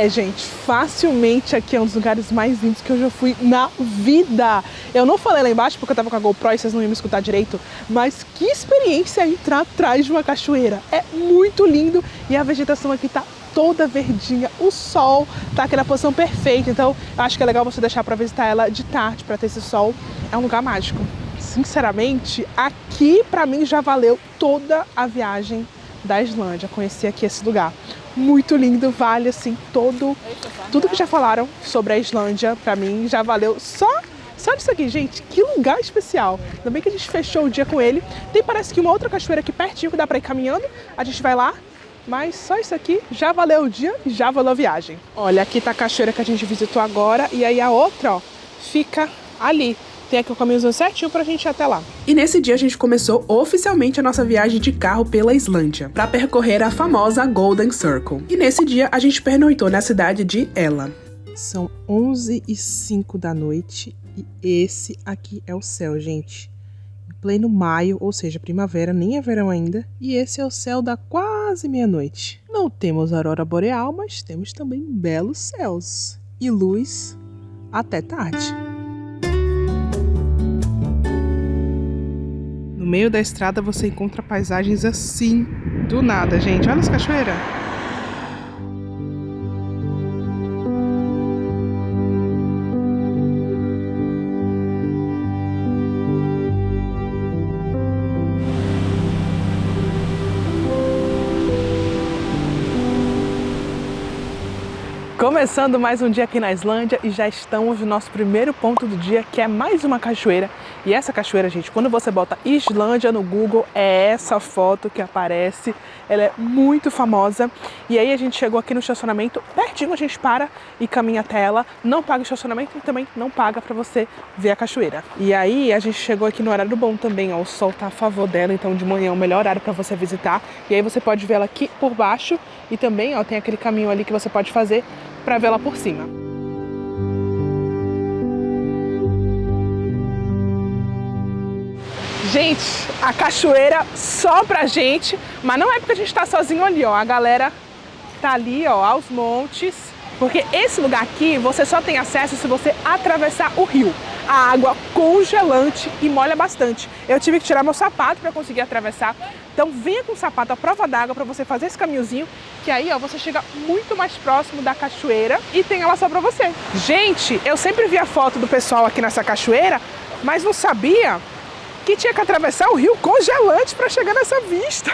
Gente, facilmente aqui é um dos lugares mais lindos que eu já fui na vida. Eu não falei lá embaixo porque eu tava com a GoPro e vocês não iam me escutar direito, mas que experiência entrar atrás de uma cachoeira. É muito lindo e a vegetação aqui tá toda verdinha, o sol tá aqui na posição perfeita, então eu acho que é legal você deixar pra visitar ela de tarde, pra ter esse sol. É um lugar mágico. Sinceramente, aqui pra mim já valeu toda a viagem da Islândia, conhecer aqui esse lugar. Muito lindo, vale assim tudo que já falaram sobre a Islândia, pra mim já valeu só disso aqui, gente. Que lugar especial. Ainda bem que a gente fechou o dia com ele. Tem, parece que uma outra cachoeira aqui pertinho que dá pra ir caminhando, a gente vai lá, mas só isso aqui já valeu o dia e já valeu a viagem. Olha, aqui tá a cachoeira que a gente visitou agora e aí a outra, ó, fica ali. Tem aqui o caminhozinho certinho pra gente ir até lá. E nesse dia a gente começou oficialmente a nossa viagem de carro pela Islândia, pra percorrer a famosa Golden Circle. E nesse dia a gente pernoitou na cidade de Ela. São 11h05 da noite e esse aqui é o céu, gente. Em pleno maio, ou seja, primavera, nem é verão ainda. E esse é o céu da quase meia-noite. Não temos aurora boreal, mas temos também belos céus. E luz até tarde. No meio da estrada você encontra paisagens assim, do nada, gente. Olha essa cachoeira. Começando mais um dia aqui na Islândia e já estamos no nosso primeiro ponto do dia, que é mais uma cachoeira. E essa cachoeira, gente, quando você bota Islândia no Google, é essa foto que aparece. Ela é muito famosa. E aí a gente chegou aqui no estacionamento, pertinho a gente para e caminha até ela. Não paga estacionamento e também não paga pra você ver a cachoeira. E aí a gente chegou aqui no horário bom também, ó. O sol tá a favor dela, então de manhã é o melhor horário pra você visitar. E aí você pode ver ela aqui por baixo e também, ó, tem aquele caminho ali que você pode fazer pra ver ela por cima. Gente, a cachoeira só pra gente, mas não é porque a gente tá sozinho ali, ó. A galera tá ali, ó, aos montes. Porque esse lugar aqui, você só tem acesso se você atravessar o rio. A água congelante e molha bastante. Eu tive que tirar meu sapato para conseguir atravessar. Então venha com o sapato à prova d'água para você fazer esse caminhozinho, que aí, ó, você chega muito mais próximo da cachoeira e tem ela só para você. Gente, eu sempre vi a foto do pessoal aqui nessa cachoeira, mas não sabia que tinha que atravessar o rio congelante para chegar nessa vista.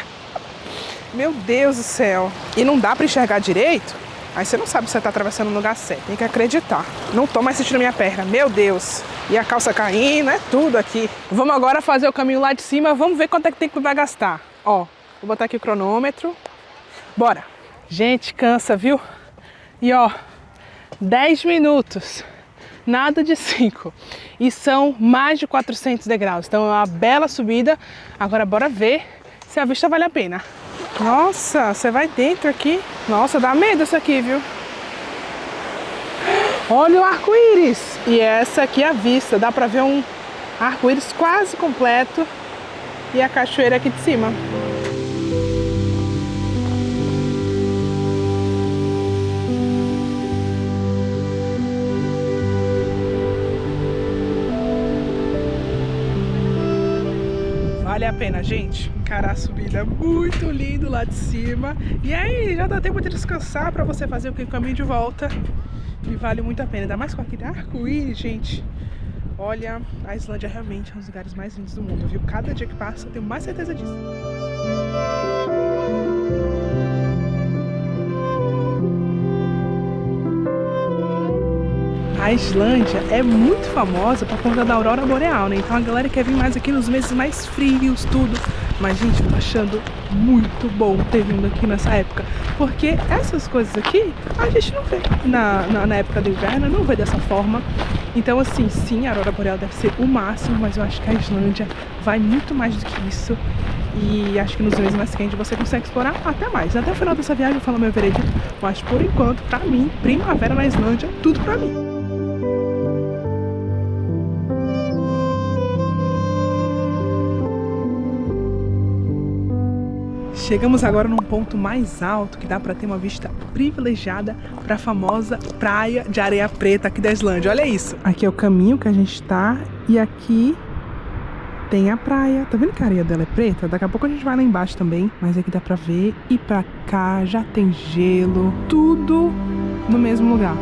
Meu Deus do céu. E não dá para enxergar direito? Aí você não sabe se você tá atravessando no lugar certo. Tem que acreditar. Não tô mais sentindo minha perna. Meu Deus. E a calça caindo, é tudo aqui. Vamos agora fazer o caminho lá de cima. Vamos ver quanto é que tem que vai gastar. Ó, vou botar aqui o cronômetro. Bora. Gente, cansa, viu? E ó, 10 minutos. nada de 5. E são mais de 400 degraus, então é uma bela subida. Agora bora ver se a vista vale a pena. Nossa, você vai dentro aqui. Nossa, dá medo isso aqui, viu? Olha o arco-íris. E essa aqui é a vista, dá pra ver um arco-íris quase completo e a cachoeira aqui de cima. Vale a pena, gente, encarar a subida, muito lindo lá de cima. E aí já dá tempo de descansar para você fazer o caminho de volta. E vale muito a pena, ainda mais com aquele arco-íris, gente. Olha, a Islândia realmente é um dos lugares mais lindos do mundo, viu? Cada dia que passa eu tenho mais certeza disso. A Islândia é muito famosa por conta da aurora boreal, né? Então a galera quer vir mais aqui nos meses mais frios, tudo. Mas, gente, eu tô achando muito bom ter vindo aqui nessa época. Porque essas coisas aqui, a gente não vê na época do inverno, não vê dessa forma. Então, assim, sim, a aurora boreal deve ser o máximo, mas eu acho que a Islândia vai muito mais do que isso. E acho que nos meses mais quentes você consegue explorar até mais. Até o final dessa viagem eu falo meu veredito, mas por enquanto, pra mim, primavera na Islândia, tudo pra mim. Chegamos agora num ponto mais alto que dá para ter uma vista privilegiada para a famosa praia de areia preta aqui da Islândia. Olha isso! Aqui é o caminho que a gente está e aqui tem a praia. Tá vendo que a areia dela é preta? Daqui a pouco a gente vai lá embaixo também, mas aqui dá para ver. E para cá já tem gelo, tudo no mesmo lugar.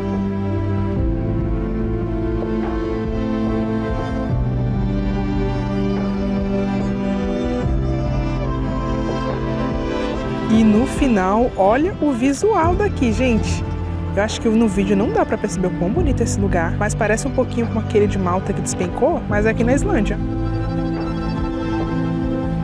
E no final, olha o visual daqui, gente. Eu acho que no vídeo não dá pra perceber o quão bonito é esse lugar, mas parece um pouquinho com aquele de Malta que despencou, mas é aqui na Islândia.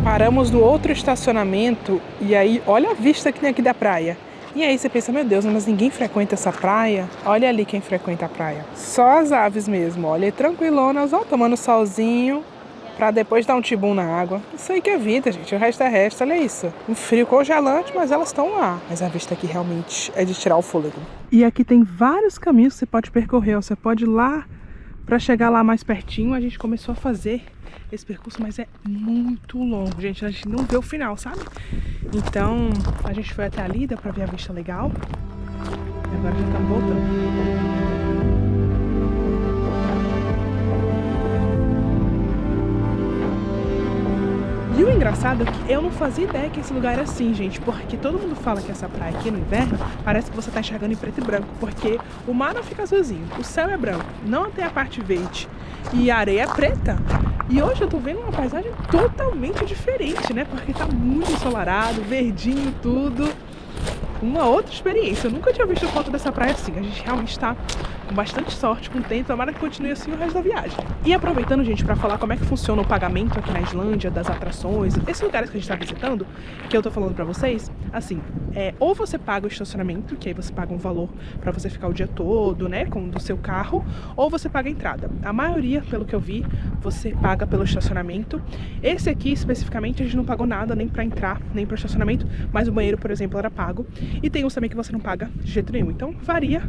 Paramos no outro estacionamento e aí, olha a vista que tem aqui da praia. E aí você pensa, meu Deus, mas ninguém frequenta essa praia? Olha ali quem frequenta a praia. Só as aves mesmo, olha, tranquilonas, ó, tomando solzinho. Pra depois dar um tibum na água. Isso aí que é vida, gente. O resto é resto, olha isso. Um frio congelante, mas elas estão lá. Mas a vista aqui realmente é de tirar o fôlego. E aqui tem vários caminhos que você pode percorrer. Você pode ir lá pra chegar lá mais pertinho. A gente começou a fazer esse percurso, mas é muito longo, gente. A gente não vê o final, sabe? Então, a gente foi até ali, dá pra ver a vista legal. E agora já estamos voltando. E o engraçado é que eu não fazia ideia que esse lugar era assim, gente, porque todo mundo fala que essa praia aqui no inverno parece que você tá enxergando em preto e branco, porque o mar não fica azulzinho, o céu é branco, não tem a parte verde e a areia é preta. E hoje eu tô vendo uma paisagem totalmente diferente, né, porque tá muito ensolarado, verdinho, tudo. Uma outra experiência, eu nunca tinha visto foto dessa praia assim, a gente realmente tá com bastante sorte, com o tempo, tomara que continue assim o resto da viagem. E aproveitando, gente, para falar como é que funciona o pagamento aqui na Islândia, das atrações, esses lugares que a gente tá visitando, que eu tô falando pra vocês, assim, ou você paga o estacionamento, que aí você paga um valor pra você ficar o dia todo, né, do seu carro, ou você paga a entrada. A maioria, pelo que eu vi, você paga pelo estacionamento. Esse aqui, especificamente, a gente não pagou nada, nem pra entrar, nem pro estacionamento, mas o banheiro, por exemplo, era pago. E tem uns também que você não paga de jeito nenhum, então varia,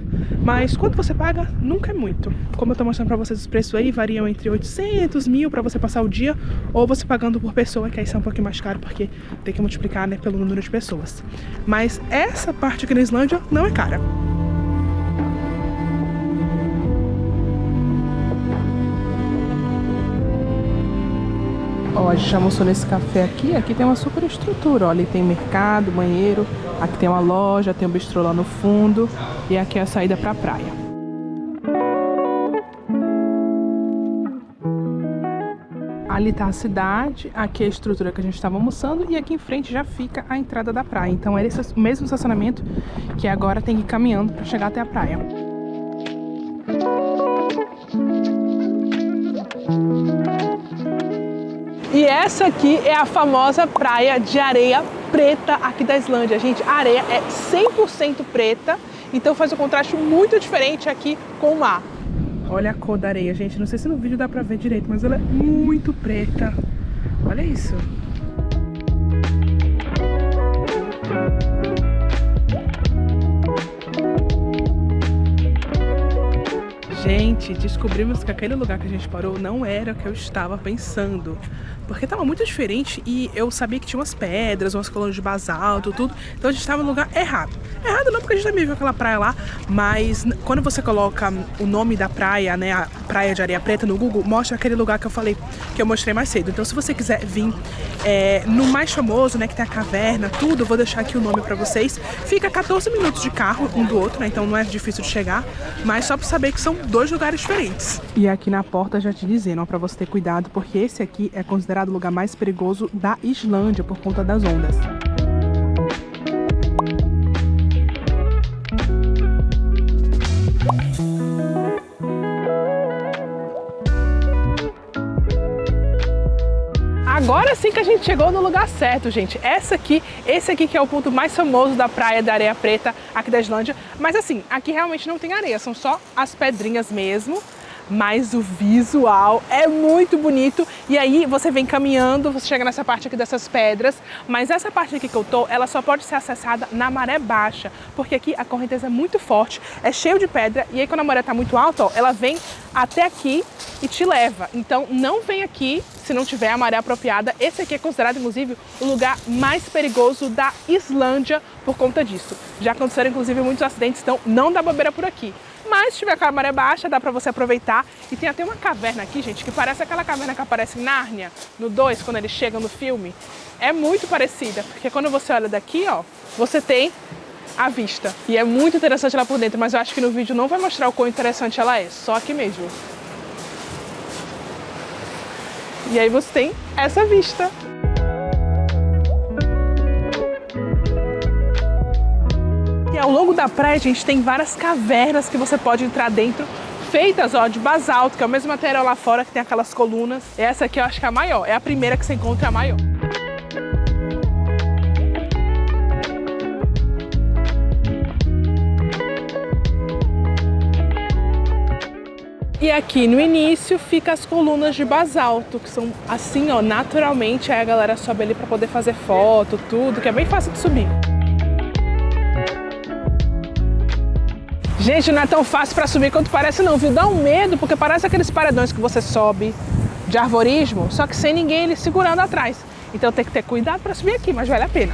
mas quanto você paga nunca é muito. Como eu tô mostrando pra vocês os preços aí, variam entre 800, 1000 pra você passar o dia, ou você pagando por pessoa, que aí sai um pouquinho mais caro, porque tem que multiplicar, né, pelo número de pessoas. Mas essa parte aqui na Islândia não é cara. Ó, a gente almoçou nesse café aqui tem uma super estrutura, ó, ali tem mercado, banheiro, aqui tem uma loja, tem um bistrô lá no fundo e aqui é a saída pra praia. Ali tá a cidade, aqui é a estrutura que a gente estava almoçando e aqui em frente já fica a entrada da praia. Então é esse mesmo estacionamento que agora tem que ir caminhando para chegar até a praia. E essa aqui é a famosa praia de areia preta aqui da Islândia. Gente, a areia é 100% preta, então faz um contraste muito diferente aqui com o mar. Olha a cor da areia, gente. Não sei se no vídeo dá pra ver direito, mas ela é muito preta. Olha isso. Gente, descobrimos que aquele lugar que a gente parou não era o que eu estava pensando. Porque estava muito diferente e eu sabia que tinha umas pedras, umas colunas de basalto, tudo. Então a gente estava no lugar errado. Errado não, porque a gente também viu aquela praia lá, mas quando você coloca o nome da praia, né, a Praia de Areia Preta no Google, mostra aquele lugar que eu falei, que eu mostrei mais cedo. Então se você quiser vir no mais famoso, né, que tem a caverna, tudo, eu vou deixar aqui o nome pra vocês. Fica 14 minutos de carro um do outro, né, então não é difícil de chegar, mas só pra saber que são 2 lugares diferentes. E aqui na porta já te dizendo, ó, pra você ter cuidado, porque esse aqui é considerado o lugar mais perigoso da Islândia por conta das ondas. Agora sim que a gente chegou no lugar certo, gente. Esse aqui que é o ponto mais famoso da praia da Areia Preta aqui da Islândia. Mas assim, aqui realmente não tem areia, são só as pedrinhas mesmo. Mas o visual é muito bonito. E aí você vem caminhando, você chega nessa parte aqui dessas pedras. Mas essa parte aqui que eu tô, ela só pode ser acessada na maré baixa. Porque aqui a correnteza é muito forte, é cheio de pedra. E aí quando a maré tá muito alta, ó, ela vem até aqui e te leva. Então não vem aqui se não tiver a maré apropriada. Esse aqui é considerado, inclusive, o lugar mais perigoso da Islândia por conta disso. Já aconteceram, inclusive, muitos acidentes, então não dá bobeira por aqui. Mas se tiver com a maré baixa, dá pra você aproveitar. E tem até uma caverna aqui, gente, que parece aquela caverna que aparece em Nárnia, no 2, quando eles chegam no filme. É muito parecida, porque quando você olha daqui, ó, você tem a vista. E é muito interessante lá por dentro, mas eu acho que no vídeo não vai mostrar o quão interessante ela é, só aqui mesmo. E aí você tem essa vista. E ao longo da praia, gente, tem várias cavernas que você pode entrar dentro, feitas, ó, de basalto, que é o mesmo material lá fora, que tem aquelas colunas. E essa aqui eu acho que é a maior, é a primeira que você encontra, a maior. E aqui no início fica as colunas de basalto, que são assim, ó, naturalmente, aí a galera sobe ali pra poder fazer foto, tudo, que é bem fácil de subir. Gente, não é tão fácil pra subir quanto parece não, viu? Dá um medo, porque parece aqueles paredões que você sobe de arvorismo, só que sem ninguém ele segurando atrás. Então tem que ter cuidado pra subir aqui, mas vale a pena.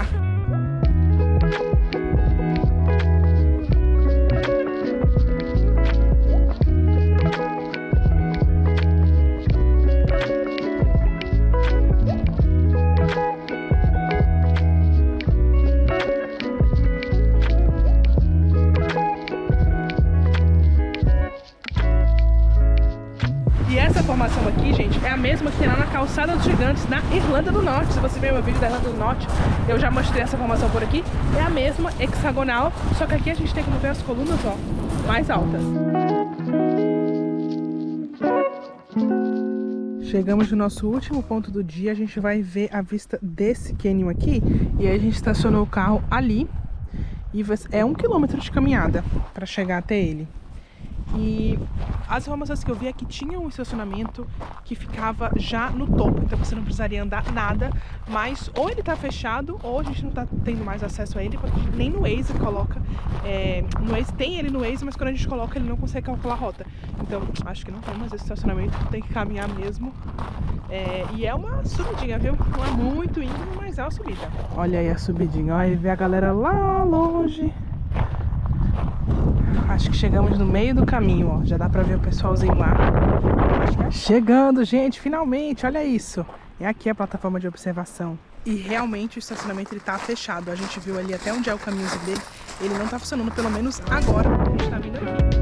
Formação aqui, gente, é a mesma que tem lá na Calçada dos Gigantes, na Irlanda do Norte. Se você ver meu vídeo da Irlanda do Norte, eu já mostrei essa formação por aqui. É a mesma, hexagonal, só que aqui a gente tem como ver as colunas, ó, mais altas. Chegamos no nosso último ponto do dia, a gente vai ver a vista desse cânion aqui. E aí a gente estacionou o carro ali e é 1 quilômetro de caminhada para chegar até ele. E as informações que eu vi é que tinha um estacionamento que ficava já no topo, então você não precisaria andar nada, mas ou ele tá fechado ou a gente não tá tendo mais acesso a ele, porque nem no Waze coloca, no Waze tem ele no Waze, mas quando a gente coloca ele não consegue calcular a rota. Então acho que não tem mais esse estacionamento, tem que caminhar mesmo. E é uma subidinha, viu? Não é muito íngreme, mas é uma subida. Olha aí a subidinha, olha, vê a galera lá longe. Acho que chegamos no meio do caminho, ó. Já dá pra ver o pessoalzinho lá. Chegando, gente, finalmente, olha isso. É aqui a plataforma de observação. E realmente o estacionamento ele tá fechado. A gente viu ali até onde é o caminhozinho dele. Ele não tá funcionando, pelo menos agora a gente tá vindo aqui.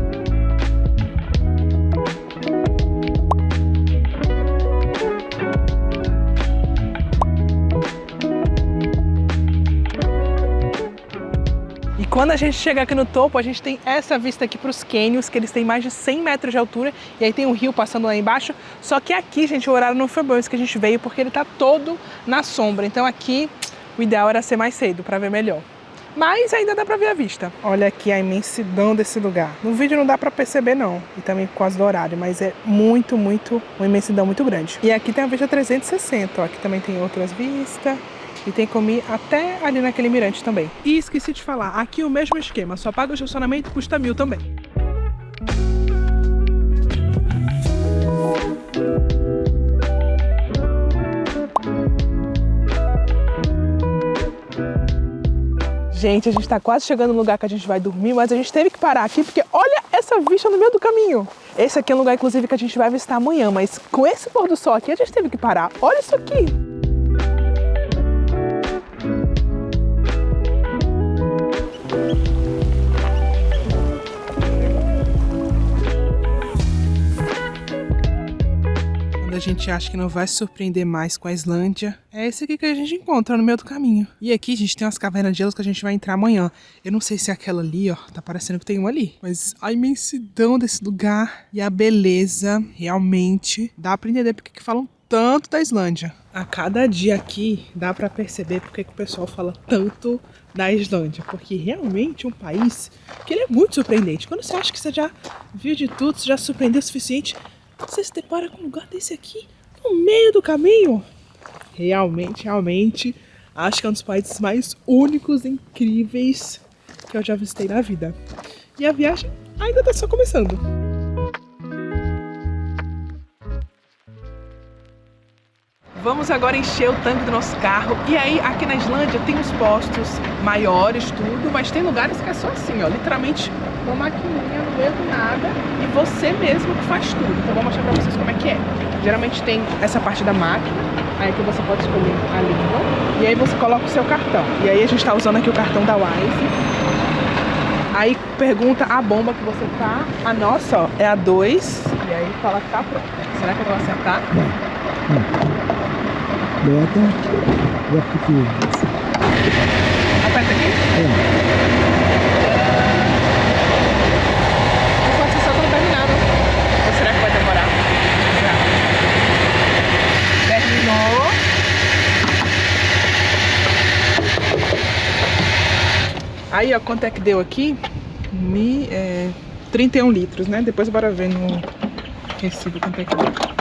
Quando a gente chega aqui no topo, a gente tem essa vista aqui para os cânions, que eles têm mais de 100 metros de altura, e aí tem um rio passando lá embaixo. Só que aqui, gente, o horário não foi bom esse que a gente veio, porque ele tá todo na sombra. Então aqui, o ideal era ser mais cedo, para ver melhor. mas ainda dá pra ver a vista. Olha aqui a imensidão desse lugar. No vídeo não dá pra perceber não, e também por causa do horário, mas é muito, uma imensidão muito grande. E aqui tem a vista 360, ó. Aqui também tem outras vistas. E tem como ir até ali naquele mirante também. E esqueci de falar, aqui o mesmo esquema, só paga o estacionamento, custa 1.000 também. Gente, a gente tá quase chegando no lugar que a gente vai dormir, mas a gente teve que parar aqui porque olha essa vista no meio do caminho. Esse aqui é um lugar, inclusive, que a gente vai visitar amanhã, mas com esse pôr do sol aqui a gente teve que parar. Olha isso aqui. A gente acha que não vai se surpreender mais com a Islândia, é esse aqui que a gente encontra no meio do caminho. E aqui a gente tem umas cavernas de gelo que a gente vai entrar amanhã. Eu não sei se é aquela ali, ó, tá parecendo que tem uma ali, mas a imensidão desse lugar e a beleza, realmente, dá pra entender porque que falam tanto da Islândia. A cada dia aqui dá pra perceber porque que o pessoal fala tanto da Islândia, porque realmente é um país que ele é muito surpreendente. Quando você acha que você já viu de tudo, você já surpreendeu o suficiente, você se depara com um lugar desse aqui, no meio do caminho. Realmente, acho que é um dos países mais únicos e incríveis que eu já visitei na vida. E a viagem ainda tá só começando. Vamos agora encher o tanque do nosso carro. E aí, aqui na Islândia tem os postos maiores, tudo, mas tem lugares que é só assim, ó, literalmente uma maquininha no meio do nada e você mesmo que faz tudo. Então vou mostrar pra vocês como é que é. Geralmente tem essa parte da máquina, aí que você pode escolher a língua, e aí você coloca o seu cartão. E aí a gente tá usando aqui o cartão da Wise. Aí pergunta a bomba que você tá. A nossa, ó, é a 2. E aí fala que tá pronta. Será que eu vou acertar? Bota e aperta. Aperta aqui? Não pode ser só quando terminar, não? Ou será que vai demorar? Terminou. Aí, ó, quanto é que deu aqui? 31 litros, né? Depois bora ver no recibo quanto é que deu.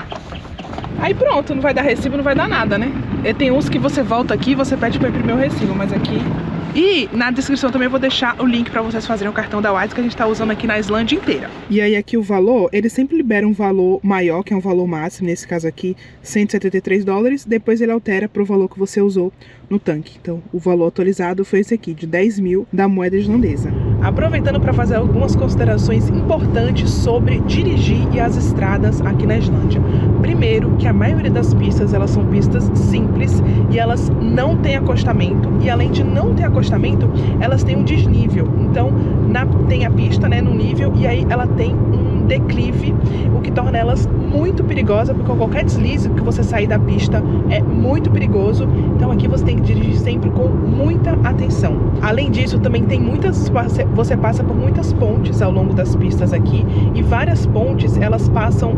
Aí pronto, não vai dar recibo, não vai dar nada, né? E tem uns que você volta aqui e você pede pra imprimir o recibo, mas aqui... E na descrição também eu vou deixar o link pra vocês fazerem o cartão da Wise que a gente tá usando aqui na Islândia inteira. E aí aqui o valor, eles sempre liberam um valor maior, que é um valor máximo, nesse caso aqui, $173. Depois ele altera pro valor que você usou no tanque. Então o valor atualizado foi esse aqui, de 10.000 da moeda islandesa. Aproveitando para fazer algumas considerações importantes sobre dirigir e as estradas aqui na Islândia. Primeiro, que a maioria das pistas, elas são pistas simples e elas não têm acostamento. E além de não ter acostamento, elas têm um desnível. Então, tem a pista, né, no nível, e aí ela tem um declive, o que torna elas muito perigosas, porque qualquer deslize que você sair da pista é muito perigoso. Então aqui você tem que dirigir sempre com muita atenção. Além disso, também tem você passa por muitas pontes ao longo das pistas aqui, e várias pontes, elas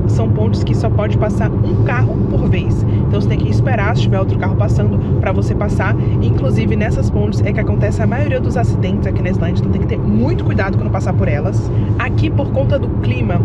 são pontes que só pode passar um carro por vez. Então você tem que esperar se tiver outro carro passando para você passar. Inclusive nessas pontes é que acontece a maioria dos acidentes aqui na Islândia, então tem que ter muito cuidado quando passar por elas. Aqui, por conta do clima,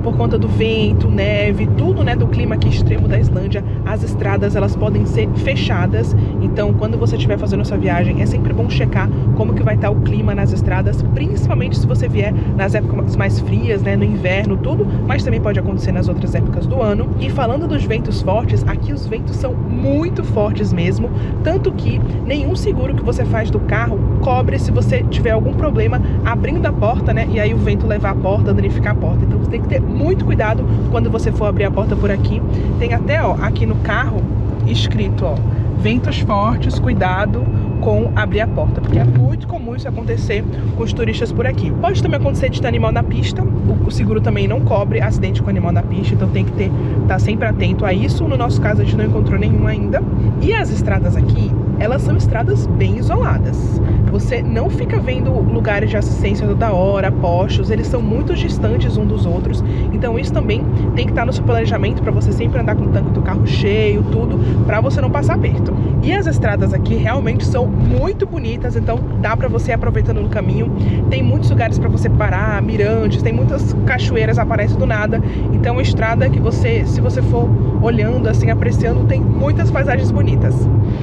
por conta do vento, neve, tudo, né, do clima aqui extremo da Islândia, as estradas elas podem ser fechadas. Então quando você estiver fazendo a sua viagem, é sempre bom checar como que vai estar o clima nas estradas, principalmente se você vier nas épocas mais frias, né, no inverno, tudo, mas também pode acontecer nas outras épocas do ano. E falando dos ventos fortes, aqui os ventos são muito fortes mesmo, tanto que nenhum seguro que você faz do carro cobre se você tiver algum problema abrindo a porta, né, e aí o vento levar a porta, danificar a porta. Então você tem que ter muito cuidado quando você for abrir a porta por aqui. Tem até, ó, aqui no carro escrito, ó, ventos fortes, cuidado com abrir a porta, porque é muito comum isso acontecer com os turistas por aqui. Pode também acontecer de ter animal na pista, o seguro também não cobre acidente com animal na pista, então tem que estar sempre atento a isso. No nosso caso a gente não encontrou nenhum ainda. E as estradas aqui, elas são estradas bem isoladas. você não fica vendo lugares de assistência toda hora, postos, eles são muito distantes um dos outros, então isso também tem que estar no seu planejamento para você sempre andar com o tanque do carro cheio, tudo, para você não passar aperto. E as estradas aqui realmente são muito bonitas, então dá para você ir aproveitando no caminho. Tem muitos lugares para você parar, mirantes, tem muitas cachoeiras aparecem do nada, então a estrada que você, se você for olhando assim, apreciando, tem muitas paisagens bonitas.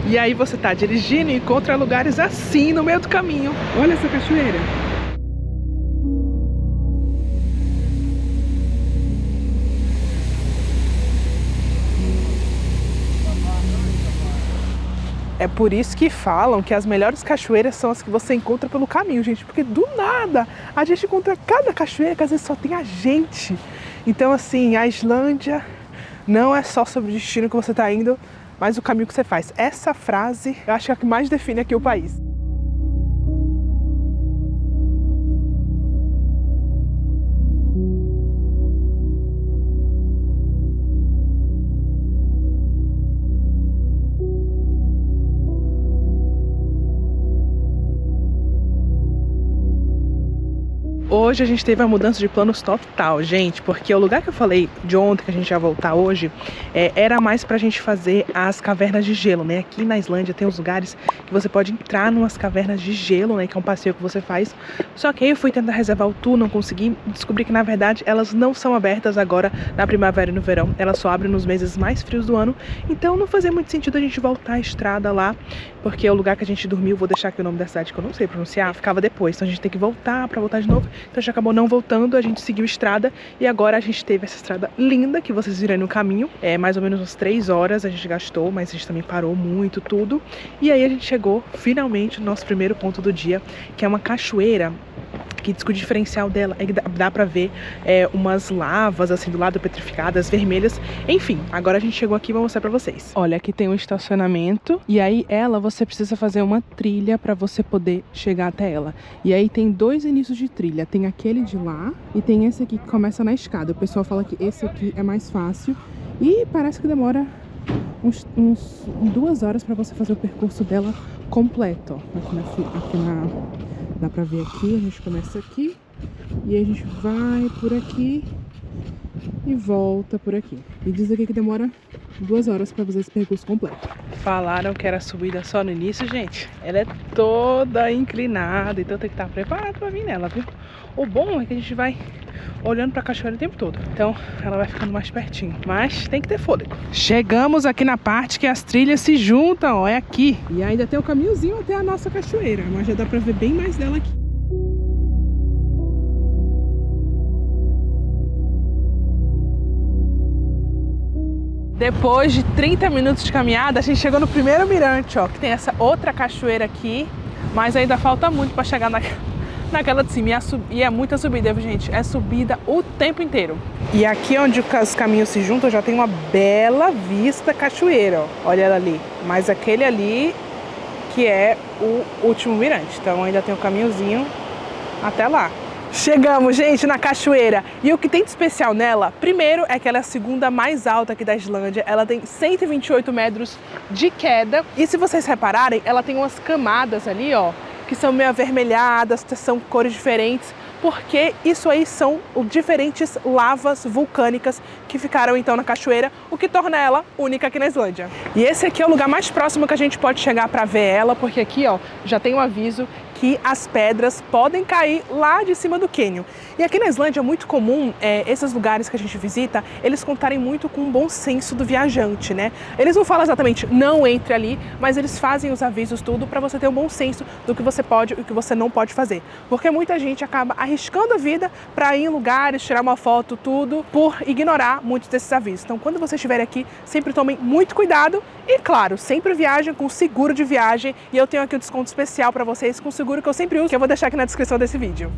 E aí você tá dirigindo e encontra lugares assim no meio do caminho. Olha essa cachoeira. É por isso que falam que as melhores cachoeiras são as que você encontra pelo caminho, gente. Porque do nada a gente encontra cada cachoeira que às vezes só tem a gente. Então assim, a Islândia não é só sobre o destino que você tá indo, mas o caminho que você faz. Essa frase eu acho que é a que mais define aqui o país. Hoje a gente teve uma mudança de planos total, gente, porque o lugar que eu falei de ontem, que a gente ia voltar hoje, era mais pra gente fazer as cavernas de gelo, né? Aqui na Islândia tem uns lugares que você pode entrar numas cavernas de gelo, né? Que é um passeio que você faz. Só que aí eu fui tentar reservar o tour, não consegui, descobri que na verdade elas não são abertas agora na primavera e no verão, elas só abrem nos meses mais frios do ano, então não fazia muito sentido a gente voltar a estrada lá, porque o lugar que a gente dormiu, vou deixar aqui o nome da cidade que eu não sei pronunciar, ficava depois, então a gente tem que voltar pra voltar de novo. Então a gente acabou não voltando, a gente seguiu estrada e agora a gente teve essa estrada linda que vocês viram no caminho. Mais ou menos umas 3 horas a gente gastou, mas a gente também parou muito, tudo. E aí a gente chegou finalmente no nosso primeiro ponto do dia, que é uma cachoeira que diz que o diferencial dela é que dá pra ver umas lavas assim do lado petrificadas, vermelhas. Enfim, agora a gente chegou aqui e vou mostrar pra vocês. Olha, aqui tem um estacionamento e aí você precisa fazer uma trilha pra você poder chegar até ela. E aí tem 2 inícios de trilha, tem aquele de lá e tem esse aqui que começa na escada. O pessoal fala que esse aqui é mais fácil e parece que demora uns 2 horas pra você fazer o percurso dela completo, ó. Dá pra ver aqui, a gente começa aqui e a gente vai por aqui e volta por aqui. E diz aqui que demora 2 horas pra fazer esse percurso completo. Falaram que era subida só no início, gente. Ela é toda inclinada, então tem que estar preparado pra vir nela, viu? O bom é que a gente vai olhando pra cachoeira o tempo todo, então ela vai ficando mais pertinho, mas tem que ter fôlego. Chegamos aqui na parte que as trilhas se juntam, ó, é aqui. E ainda tem o caminhozinho até a nossa cachoeira, mas já dá pra ver bem mais dela aqui. Depois de 30 minutos de caminhada, a gente chegou no primeiro mirante, ó, que tem essa outra cachoeira aqui, mas ainda falta muito pra chegar naquela de cima. E é muita subida, gente. É subida o tempo inteiro. E aqui onde os caminhos se juntam já tem uma bela vista cachoeira, ó. Olha ela ali. Mas aquele ali que é o último mirante. Então ainda tem um caminhozinho até lá. Chegamos, gente, na cachoeira. E o que tem de especial nela, primeiro, é que ela é a segunda mais alta aqui da Islândia. Ela tem 128 metros de queda. E se vocês repararem, ela tem umas camadas ali, ó, que são meio avermelhadas, são cores diferentes, porque isso aí são diferentes lavas vulcânicas que ficaram então na cachoeira, o que torna ela única aqui na Islândia. E esse aqui é o lugar mais próximo que a gente pode chegar para ver ela, porque aqui, ó, já tem um aviso que as pedras podem cair lá de cima do cânion. E aqui na Islândia é muito comum esses lugares que a gente visita, eles contarem muito com o bom senso do viajante, né? Eles não falam exatamente não entre ali, mas eles fazem os avisos tudo para você ter um bom senso do que você pode e o que você não pode fazer. Porque muita gente acaba arriscando a vida para ir em lugares, tirar uma foto, tudo, por ignorar muitos desses avisos. Então, quando vocês estiverem aqui, sempre tomem muito cuidado e, claro, sempre viajem com seguro de viagem. E eu tenho aqui um desconto especial para vocês com seguro que eu sempre uso, que eu vou deixar aqui na descrição desse vídeo.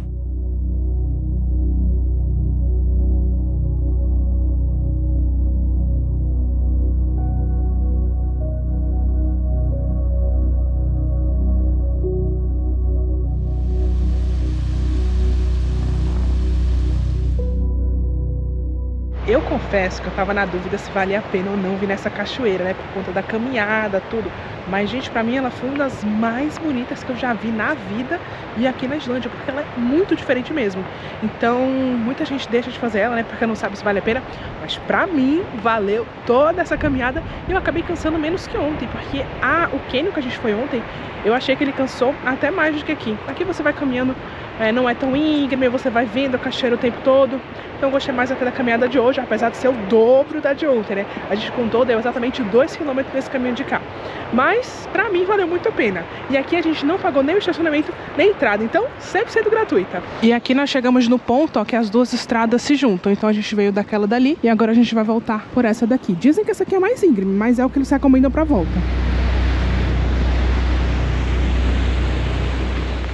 Eu confesso que eu tava na dúvida se valia a pena ou não vir nessa cachoeira, né? Por conta da caminhada, tudo. Mas, gente, pra mim ela foi uma das mais bonitas que eu já vi na vida e aqui na Islândia, porque ela é muito diferente mesmo. Então, muita gente deixa de fazer ela, né, porque não sabe se vale a pena. Mas pra mim, valeu toda essa caminhada e eu acabei cansando menos que ontem, porque o cânion que a gente foi ontem, eu achei que ele cansou até mais do que aqui. Aqui você vai caminhando, não é tão íngreme, você vai vendo a cachoeira o tempo todo. Então eu gostei mais até da caminhada de hoje, apesar de ser o dobro da de ontem, né? A gente contou, deu exatamente 2 km nesse caminho de cá. Mas pra mim valeu muito a pena. E aqui a gente não pagou nem o estacionamento, nem a entrada, então 100% gratuita. E aqui nós chegamos no ponto, ó, que as duas estradas se juntam. Então a gente veio daquela dali e agora a gente vai voltar por essa daqui. Dizem que essa aqui é mais íngreme, mas é o que eles recomendam pra volta.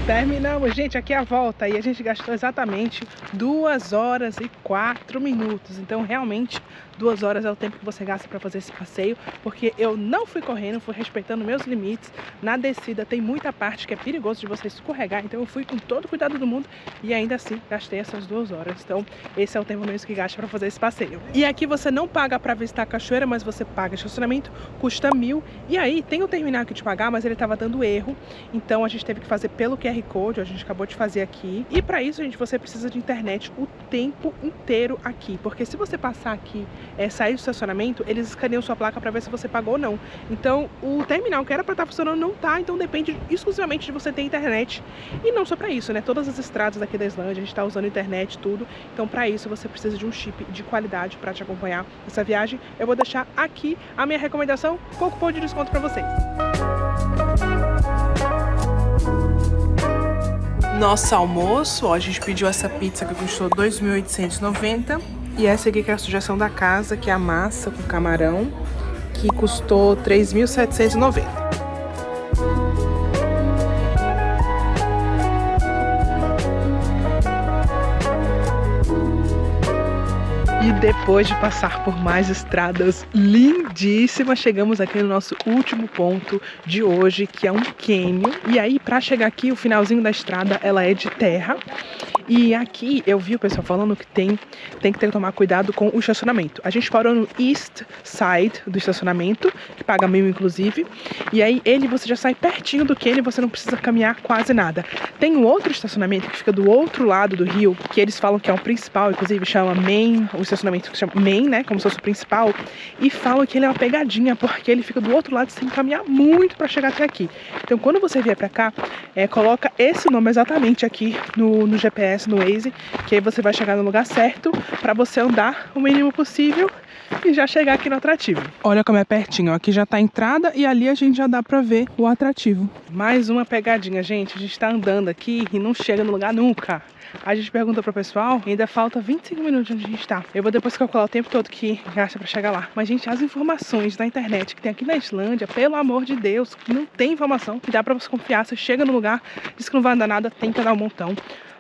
Terminamos, gente, aqui é a volta e a gente gastou exatamente 2 horas e 4 minutos. Então, realmente, 2 horas é o tempo que você gasta para fazer esse passeio, porque eu não fui correndo, fui respeitando meus limites. Na descida tem muita parte que é perigoso de você escorregar, então eu fui com todo o cuidado do mundo e ainda assim gastei essas 2 horas. Então, esse é o tempo mesmo que gasta para fazer esse passeio. E aqui você não paga para visitar a cachoeira, mas você paga estacionamento, custa 1.000. E aí, tem o terminal aqui de pagar, mas ele estava dando erro, então a gente teve que fazer pelo QR Code, a gente acabou de fazer aqui. E para isso, gente, você precisa de internet o tempo inteiro aqui, porque se você passar aqui, sair do estacionamento, eles escaneiam sua placa para ver se você pagou ou não. Então, o terminal que era para estar funcionando não tá, então depende exclusivamente de você ter internet. E não só para isso, né? Todas as estradas daqui da Islândia, a gente tá usando internet, tudo. Então, para isso, você precisa de um chip de qualidade para te acompanhar essa viagem. Eu vou deixar aqui a minha recomendação com o cupom de desconto para vocês. Nosso almoço, ó, a gente pediu essa pizza que custou 2.890 e essa aqui que é a sugestão da casa, que é a massa com camarão, que custou 3.790. E depois de passar por mais estradas lindíssimas, chegamos aqui no nosso último ponto de hoje, que é um cânion. E aí, para chegar aqui, o finalzinho da estrada, ela é de terra. E aqui eu vi o pessoal falando que tem que tomar cuidado com o estacionamento. A gente parou no East Side do estacionamento, que paga 1.000 inclusive. E aí você já sai pertinho do cânion, você não precisa caminhar quase nada. Tem um outro estacionamento que fica do outro lado do rio, que eles falam que é o principal, inclusive chama Main, o estacionamento que chama Main, né, como se fosse o principal. E falam que ele é uma pegadinha, porque ele fica do outro lado, você tem que caminhar muito para chegar até aqui. Então quando você vier para cá, coloca esse nome exatamente aqui no GPS, no Waze, que aí você vai chegar no lugar certo para você andar o mínimo possível e já chegar aqui no atrativo. Olha como é pertinho, ó. Aqui já tá a entrada e ali a gente já dá pra ver o atrativo. Mais uma pegadinha, gente. A gente tá andando aqui e não chega no lugar nunca. A gente pergunta pro pessoal, ainda falta 25 minutos onde a gente tá. Eu vou depois calcular o tempo todo que gasta pra chegar lá. Mas, gente, as informações da internet que tem aqui na Islândia, pelo amor de Deus, não tem informação que dá pra você confiar. Você chega no lugar, diz que não vai andar nada, tenta dar um montão.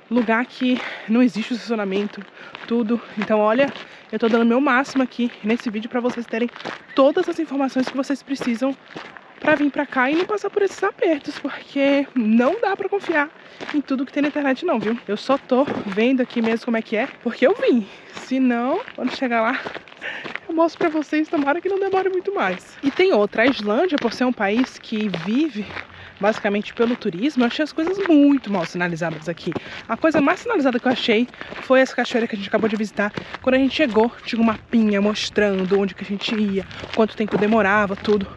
Lugar que não existe o estacionamento, tudo. Então, olha, eu tô dando o meu máximo aqui nesse vídeo pra vocês terem todas as informações que vocês precisam pra vir pra cá e não passar por esses apertos, porque não dá pra confiar em tudo que tem na internet não, viu? Eu só tô vendo aqui mesmo como é que é, porque eu vim. Se não, quando chegar lá, eu mostro pra vocês, tomara que não demore muito mais. E tem outra, a Islândia, por ser um país que vive basicamente pelo turismo, eu achei as coisas muito mal sinalizadas aqui. A coisa mais sinalizada que eu achei foi essa cachoeira que a gente acabou de visitar. Quando a gente chegou, tinha um mapinha mostrando onde que a gente ia, quanto tempo demorava, tudo.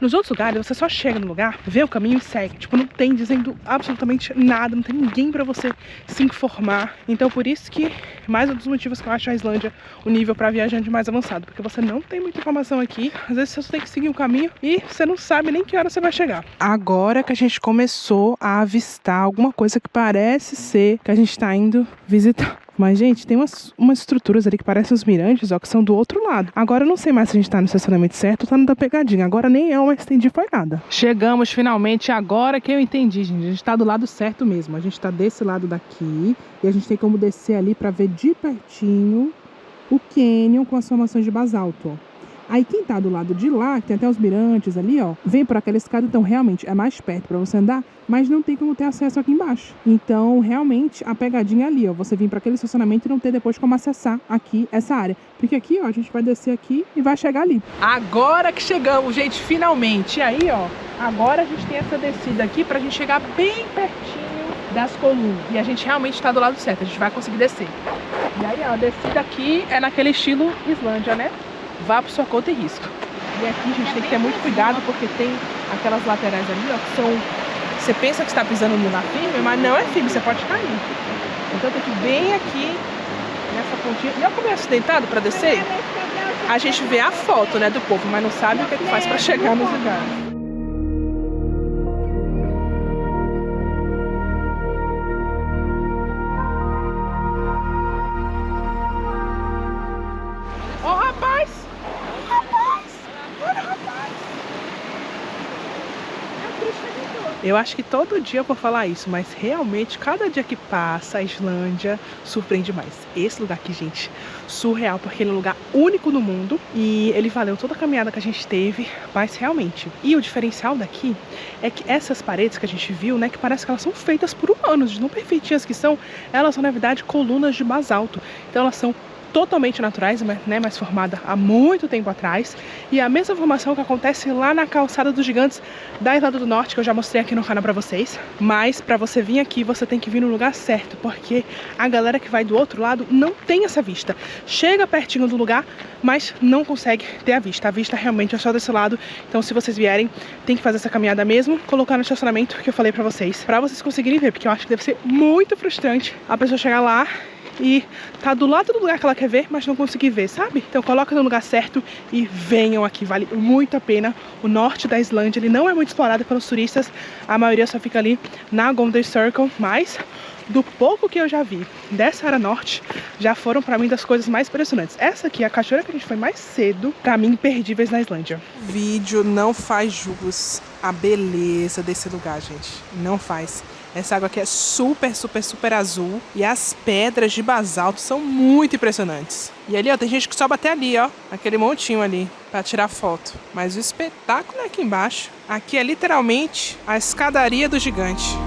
Nos outros lugares, você só chega no lugar, vê o caminho e segue. Tipo, não tem dizendo absolutamente nada, não tem ninguém pra você se informar. Então, por isso que, mais um dos motivos que eu acho a Islândia o nível pra viajante mais avançado. Porque você não tem muita informação aqui. Às vezes você só tem que seguir um caminho e você não sabe nem que hora você vai chegar. Agora que a gente começou a avistar alguma coisa que parece ser que a gente tá indo visitar. Mas, gente, tem umas estruturas ali que parecem os mirantes, ó, que são do outro lado. Agora eu não sei mais se a gente tá no estacionamento certo ou tá no da pegadinha. Agora nem eu mais entendi foi nada. Chegamos finalmente, agora que eu entendi, gente. A gente tá do lado certo mesmo. A gente tá desse lado daqui e a gente tem como descer ali pra ver de pertinho o cânion com as formações de basalto, ó. Aí quem tá do lado de lá, que tem até os mirantes ali, ó, vem por aquela escada, então realmente é mais perto pra você andar, mas não tem como ter acesso aqui embaixo. Então, realmente, a pegadinha é ali, ó, você vir pra aquele estacionamento e não ter depois como acessar aqui essa área. Porque aqui, ó, a gente vai descer aqui e vai chegar ali. Agora que chegamos, gente, finalmente. E aí, ó, Agora a gente tem essa descida aqui pra gente chegar bem pertinho das colunas. E a gente realmente tá do lado certo, a gente vai conseguir descer. E aí, ó, a descida aqui é naquele estilo Islândia, né? Vá por sua conta e risco. E aqui a gente tem que ter muito cuidado porque tem aquelas laterais ali, ó, que são... Você pensa que está pisando no lugar firme, mas não é firme, você pode cair. Então tem que ir bem aqui, nessa pontinha. E olha como é acidentado para descer. A gente vê a foto, né, do povo, mas não sabe o que faz para chegar nos lugares. Ó, rapaz! Olha, rapaz! Eu acho que todo dia eu vou falar isso, mas realmente, cada dia que passa, a Islândia surpreende mais. Esse lugar aqui, gente, surreal, porque ele é um lugar único no mundo e ele valeu toda a caminhada que a gente teve, mas realmente. E o diferencial daqui é que essas paredes que a gente viu, né, que parece que elas são feitas por humanos, de tão perfeitinhas que são, elas são, na verdade, colunas de basalto. Então elas são totalmente naturais, né, mas formada há muito tempo atrás. E a mesma formação que acontece lá na calçada dos gigantes da Irlanda do Norte, que eu já mostrei aqui no canal pra vocês. Mas pra você vir aqui, você tem que vir no lugar certo, porque a galera que vai do outro lado não tem essa vista. Chega pertinho do lugar, mas não consegue ter a vista. A vista realmente é só desse lado. Então se vocês vierem, tem que fazer essa caminhada mesmo, colocar no estacionamento que eu falei pra vocês conseguirem ver, porque eu acho que deve ser muito frustrante a pessoa chegar lá e tá do lado do lugar que ela quer ver, mas não conseguir ver, sabe? Então coloca no lugar certo e venham aqui, vale muito a pena. O norte da Islândia, ele não é muito explorado pelos turistas, a maioria só fica ali na Golden Circle, mas do pouco que eu já vi dessa área norte, já foram pra mim das coisas mais impressionantes. Essa aqui é a cachoeira que a gente foi mais cedo, pra mim, imperdíveis na Islândia. O vídeo não faz jus à beleza desse lugar, gente, não faz. Essa água aqui é super, super, super azul. E as pedras de basalto são muito impressionantes. E ali, ó, tem gente que sobe até ali, ó. Aquele montinho ali, pra tirar foto. Mas o espetáculo é aqui embaixo. Aqui é literalmente a escadaria do gigante.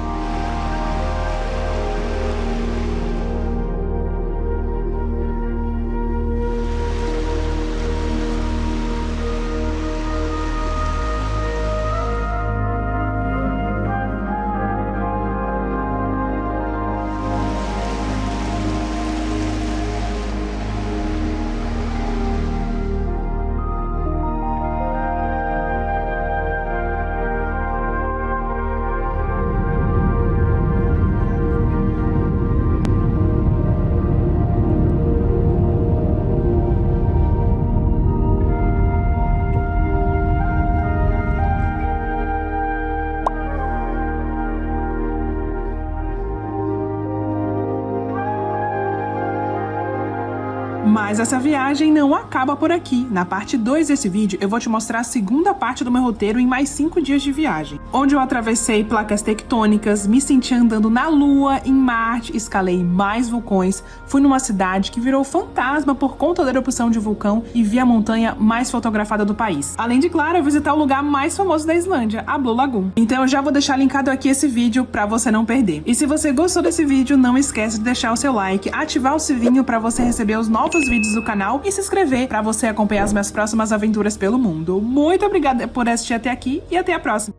Mas essa viagem não acaba por aqui. Na parte 2 desse vídeo, eu vou te mostrar a segunda parte do meu roteiro em mais 5 dias de viagem, onde eu atravessei placas tectônicas, me senti andando na Lua, em Marte, escalei mais vulcões, fui numa cidade que virou fantasma por conta da erupção de vulcão e vi a montanha mais fotografada do país. Além de, claro, visitar o lugar mais famoso da Islândia, a Blue Lagoon. Então eu já vou deixar linkado aqui esse vídeo pra você não perder. E se você gostou desse vídeo, não esquece de deixar o seu like, ativar o sininho pra você receber os novos vídeos do canal e se inscrever para você acompanhar as minhas próximas aventuras pelo mundo. Muito obrigada por assistir até aqui e até a próxima!